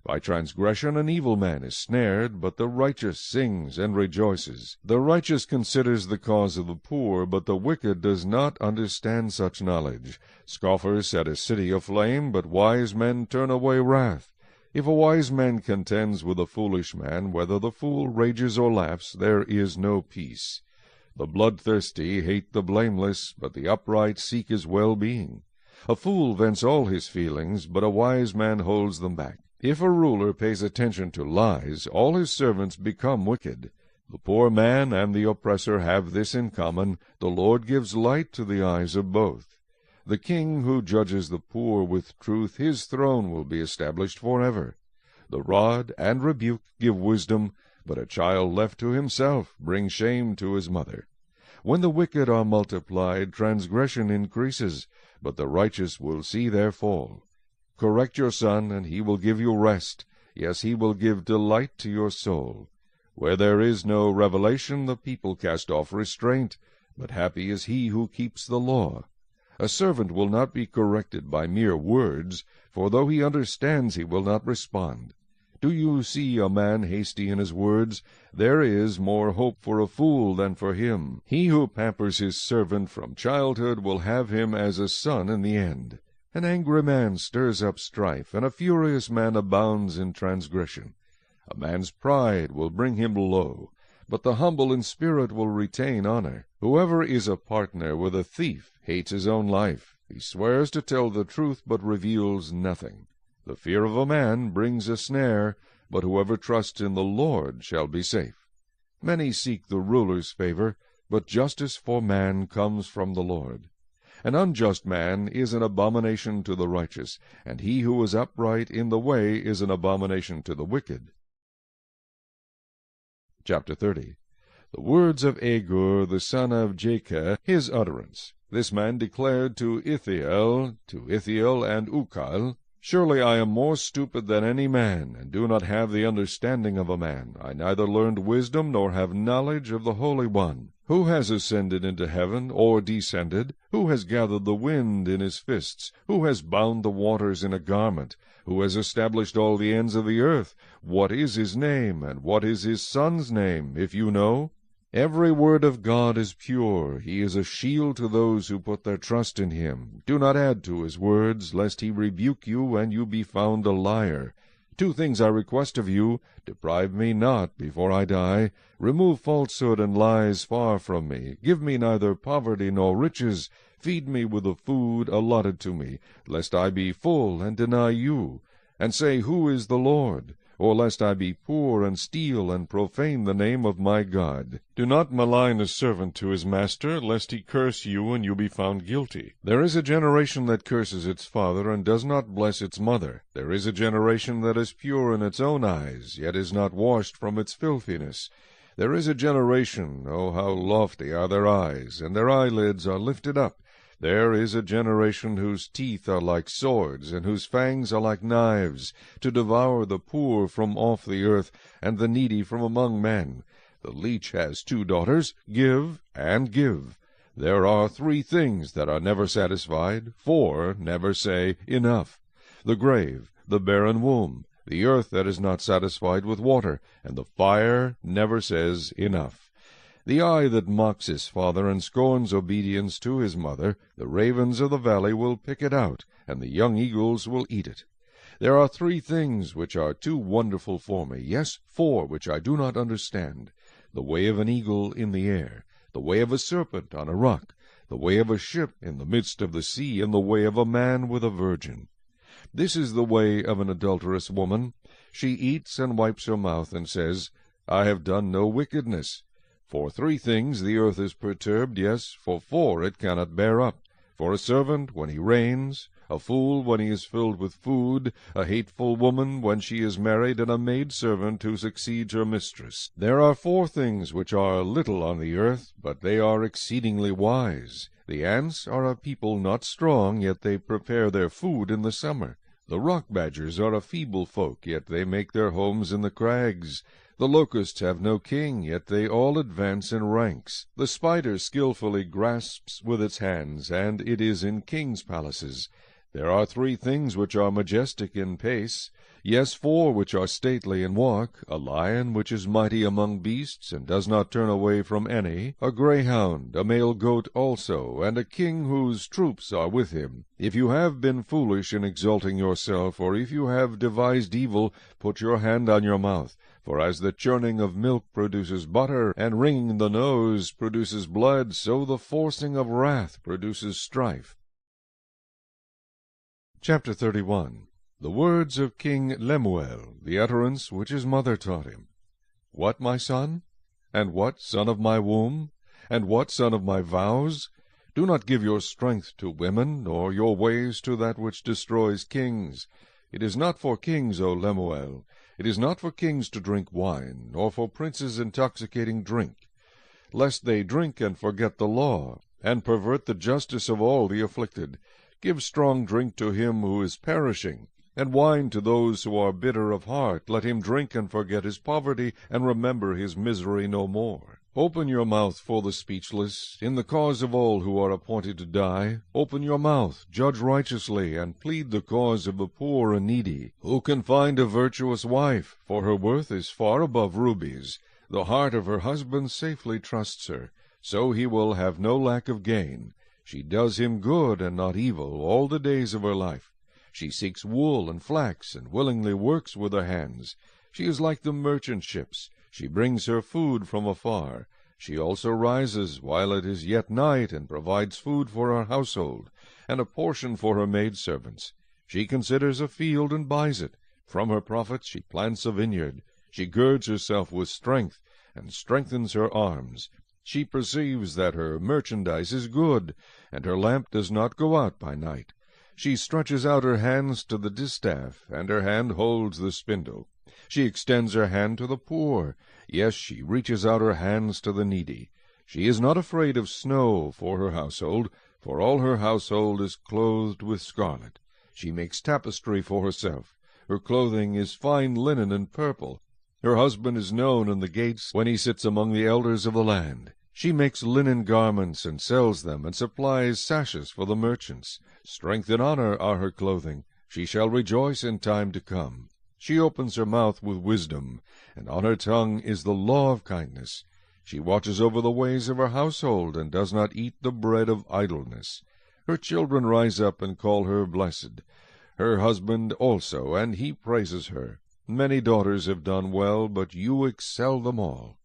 By transgression an evil man is snared, but the righteous sings and rejoices. The righteous considers the cause of the poor, but the wicked does not understand such knowledge. Scoffers set a city aflame, but wise men turn away wrath. If a wise man contends with a foolish man, whether the fool rages or laughs, there is no peace. The bloodthirsty hate the blameless, but the upright seek his well-being. A fool vents all his feelings, but a wise man holds them back. If a ruler pays attention to lies, all his servants become wicked. The poor man and the oppressor have this in common: the Lord gives light to the eyes of both. The king who judges the poor with truth, his throne will be established forever. The rod and rebuke give wisdom, but a child left to himself brings shame to his mother. When the wicked are multiplied, transgression increases, but the righteous will see their fall. Correct your son, and he will give you rest. Yes, he will give delight to your soul. Where there is no revelation, the people cast off restraint, but happy is he who keeps the law. A servant will not be corrected by mere words, for though he understands, he will not respond. Do you see a man hasty in his words? There is more hope for a fool than for him. He who pampers his servant from childhood will have him as a son in the end. An angry man stirs up strife, and a furious man abounds in transgression. A man's pride will bring him low, but the humble in spirit will retain honor. Whoever is a partner with a thief hates his own life. He swears to tell the truth, but reveals nothing. The fear of a man brings a snare, but whoever trusts in the Lord shall be safe. Many seek the ruler's favor, but justice for man comes from the Lord. An unjust man is an abomination to the righteous, and he who is upright in the way is an abomination to the wicked. Chapter 30. The words of Agur the son of Jakeh, his utterance. This man declared to Ithiel and Ukal, Surely I am more stupid than any man, and do not have the understanding of a man. I neither learned wisdom, nor have knowledge of the Holy One. Who has ascended into heaven, or descended? Who has gathered the wind in his fists? Who has bound the waters in a garment? Who has established all the ends of the earth? What is his name, and what is his son's name, if you know? Every word of God is pure. He is a shield to those who put their trust in him. Do not add to his words, lest he rebuke you, and you be found a liar. 2 things I request of you. Deprive me not before I die. Remove falsehood and lies far from me. Give me neither poverty nor riches. Feed me with the food allotted to me, lest I be full and deny you, and say, Who is the Lord? Or lest I be poor and steal and profane the name of my God. Do not malign a servant to his master, lest he curse you and you be found guilty. There is a generation that curses its father and does not bless its mother. There is a generation that is pure in its own eyes, yet is not washed from its filthiness. There is a generation, oh, how lofty are their eyes, and their eyelids are lifted up. There is a generation whose teeth are like swords, and whose fangs are like knives, to devour the poor from off the earth, and the needy from among men. The leech has 2 daughters. Give and give. There are 3 things that are never satisfied. 4 never say, Enough. The grave, the barren womb, the earth that is not satisfied with water, and the fire never says, Enough. The eye that mocks his father and scorns obedience to his mother, the ravens of the valley will pick it out, and the young eagles will eat it. There are 3 things which are too wonderful for me, yes, 4 which I do not understand. The way of an eagle in the air, the way of a serpent on a rock, the way of a ship in the midst of the sea, and the way of a man with a virgin. This is the way of an adulterous woman. She eats and wipes her mouth, and says, I have done no wickedness. For 3 things the earth is perturbed, yes, for 4 it cannot bear up. For a servant when he reigns, a fool when he is filled with food, a hateful woman when she is married, and a maidservant who succeeds her mistress. There are 4 things which are little on the earth, but they are exceedingly wise. The ants are a people not strong, yet they prepare their food in the summer. The rock badgers are a feeble folk, yet they make their homes in the crags. The locusts have no king, yet they all advance in ranks. The spider skillfully grasps with its hands, and it is in kings' palaces. There are 3 things which are majestic in pace, yes, 4 which are stately in walk, a lion which is mighty among beasts, and does not turn away from any, a greyhound, a male goat also, and a king whose troops are with him. If you have been foolish in exalting yourself, or if you have devised evil, put your hand on your mouth. For as the churning of milk produces butter, and wringing the nose produces blood, so the forcing of wrath produces strife. Chapter 31. The words of King Lemuel, the utterance which his mother taught him. What, my son? And what, son of my womb? And what, son of my vows? Do not give your strength to women, nor your ways to that which destroys kings. It is not for kings, O Lemuel. It is not for kings to drink wine, nor for princes intoxicating drink, lest they drink and forget the law, and pervert the justice of all the afflicted. Give strong drink to him who is perishing, and wine to those who are bitter of heart. Let him drink and forget his poverty, and remember his misery no more. Open your mouth for the speechless, in the cause of all who are appointed to die. Open your mouth, judge righteously, and plead the cause of the poor and needy. Who can find a virtuous wife? For her worth is far above rubies. The heart of her husband safely trusts her, so he will have no lack of gain. She does him good and not evil all the days of her life. She seeks wool and flax, and willingly works with her hands. She is like the merchant ships. She brings her food from afar. She also rises while it is yet night, and provides food for her household, and a portion for her maidservants. She considers a field and buys it. From her profits she plants a vineyard. She girds herself with strength, and strengthens her arms. She perceives that her merchandise is good, and her lamp does not go out by night. She stretches out her hands to the distaff, and her hand holds the spindle. She extends her hand to the poor. Yes, she reaches out her hands to the needy. She is not afraid of snow for her household, for all her household is clothed with scarlet. She makes tapestry for herself. Her clothing is fine linen and purple. Her husband is known in the gates when he sits among the elders of the land. She makes linen garments and sells them, and supplies sashes for the merchants. Strength and honor are her clothing. She shall rejoice in time to come. She opens her mouth with wisdom, and on her tongue is the law of kindness. She watches over the ways of her household, and does not eat the bread of idleness. Her children rise up and call her blessed. Her husband also, and he praises her. Many daughters have done well, but you excel them all.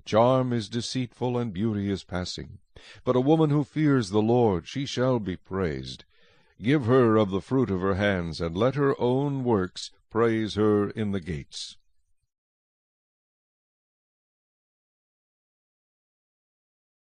Charm is deceitful, and beauty is passing. But a woman who fears the Lord, she shall be praised. Give her of the fruit of her hands, and let her own works praise her in the gates.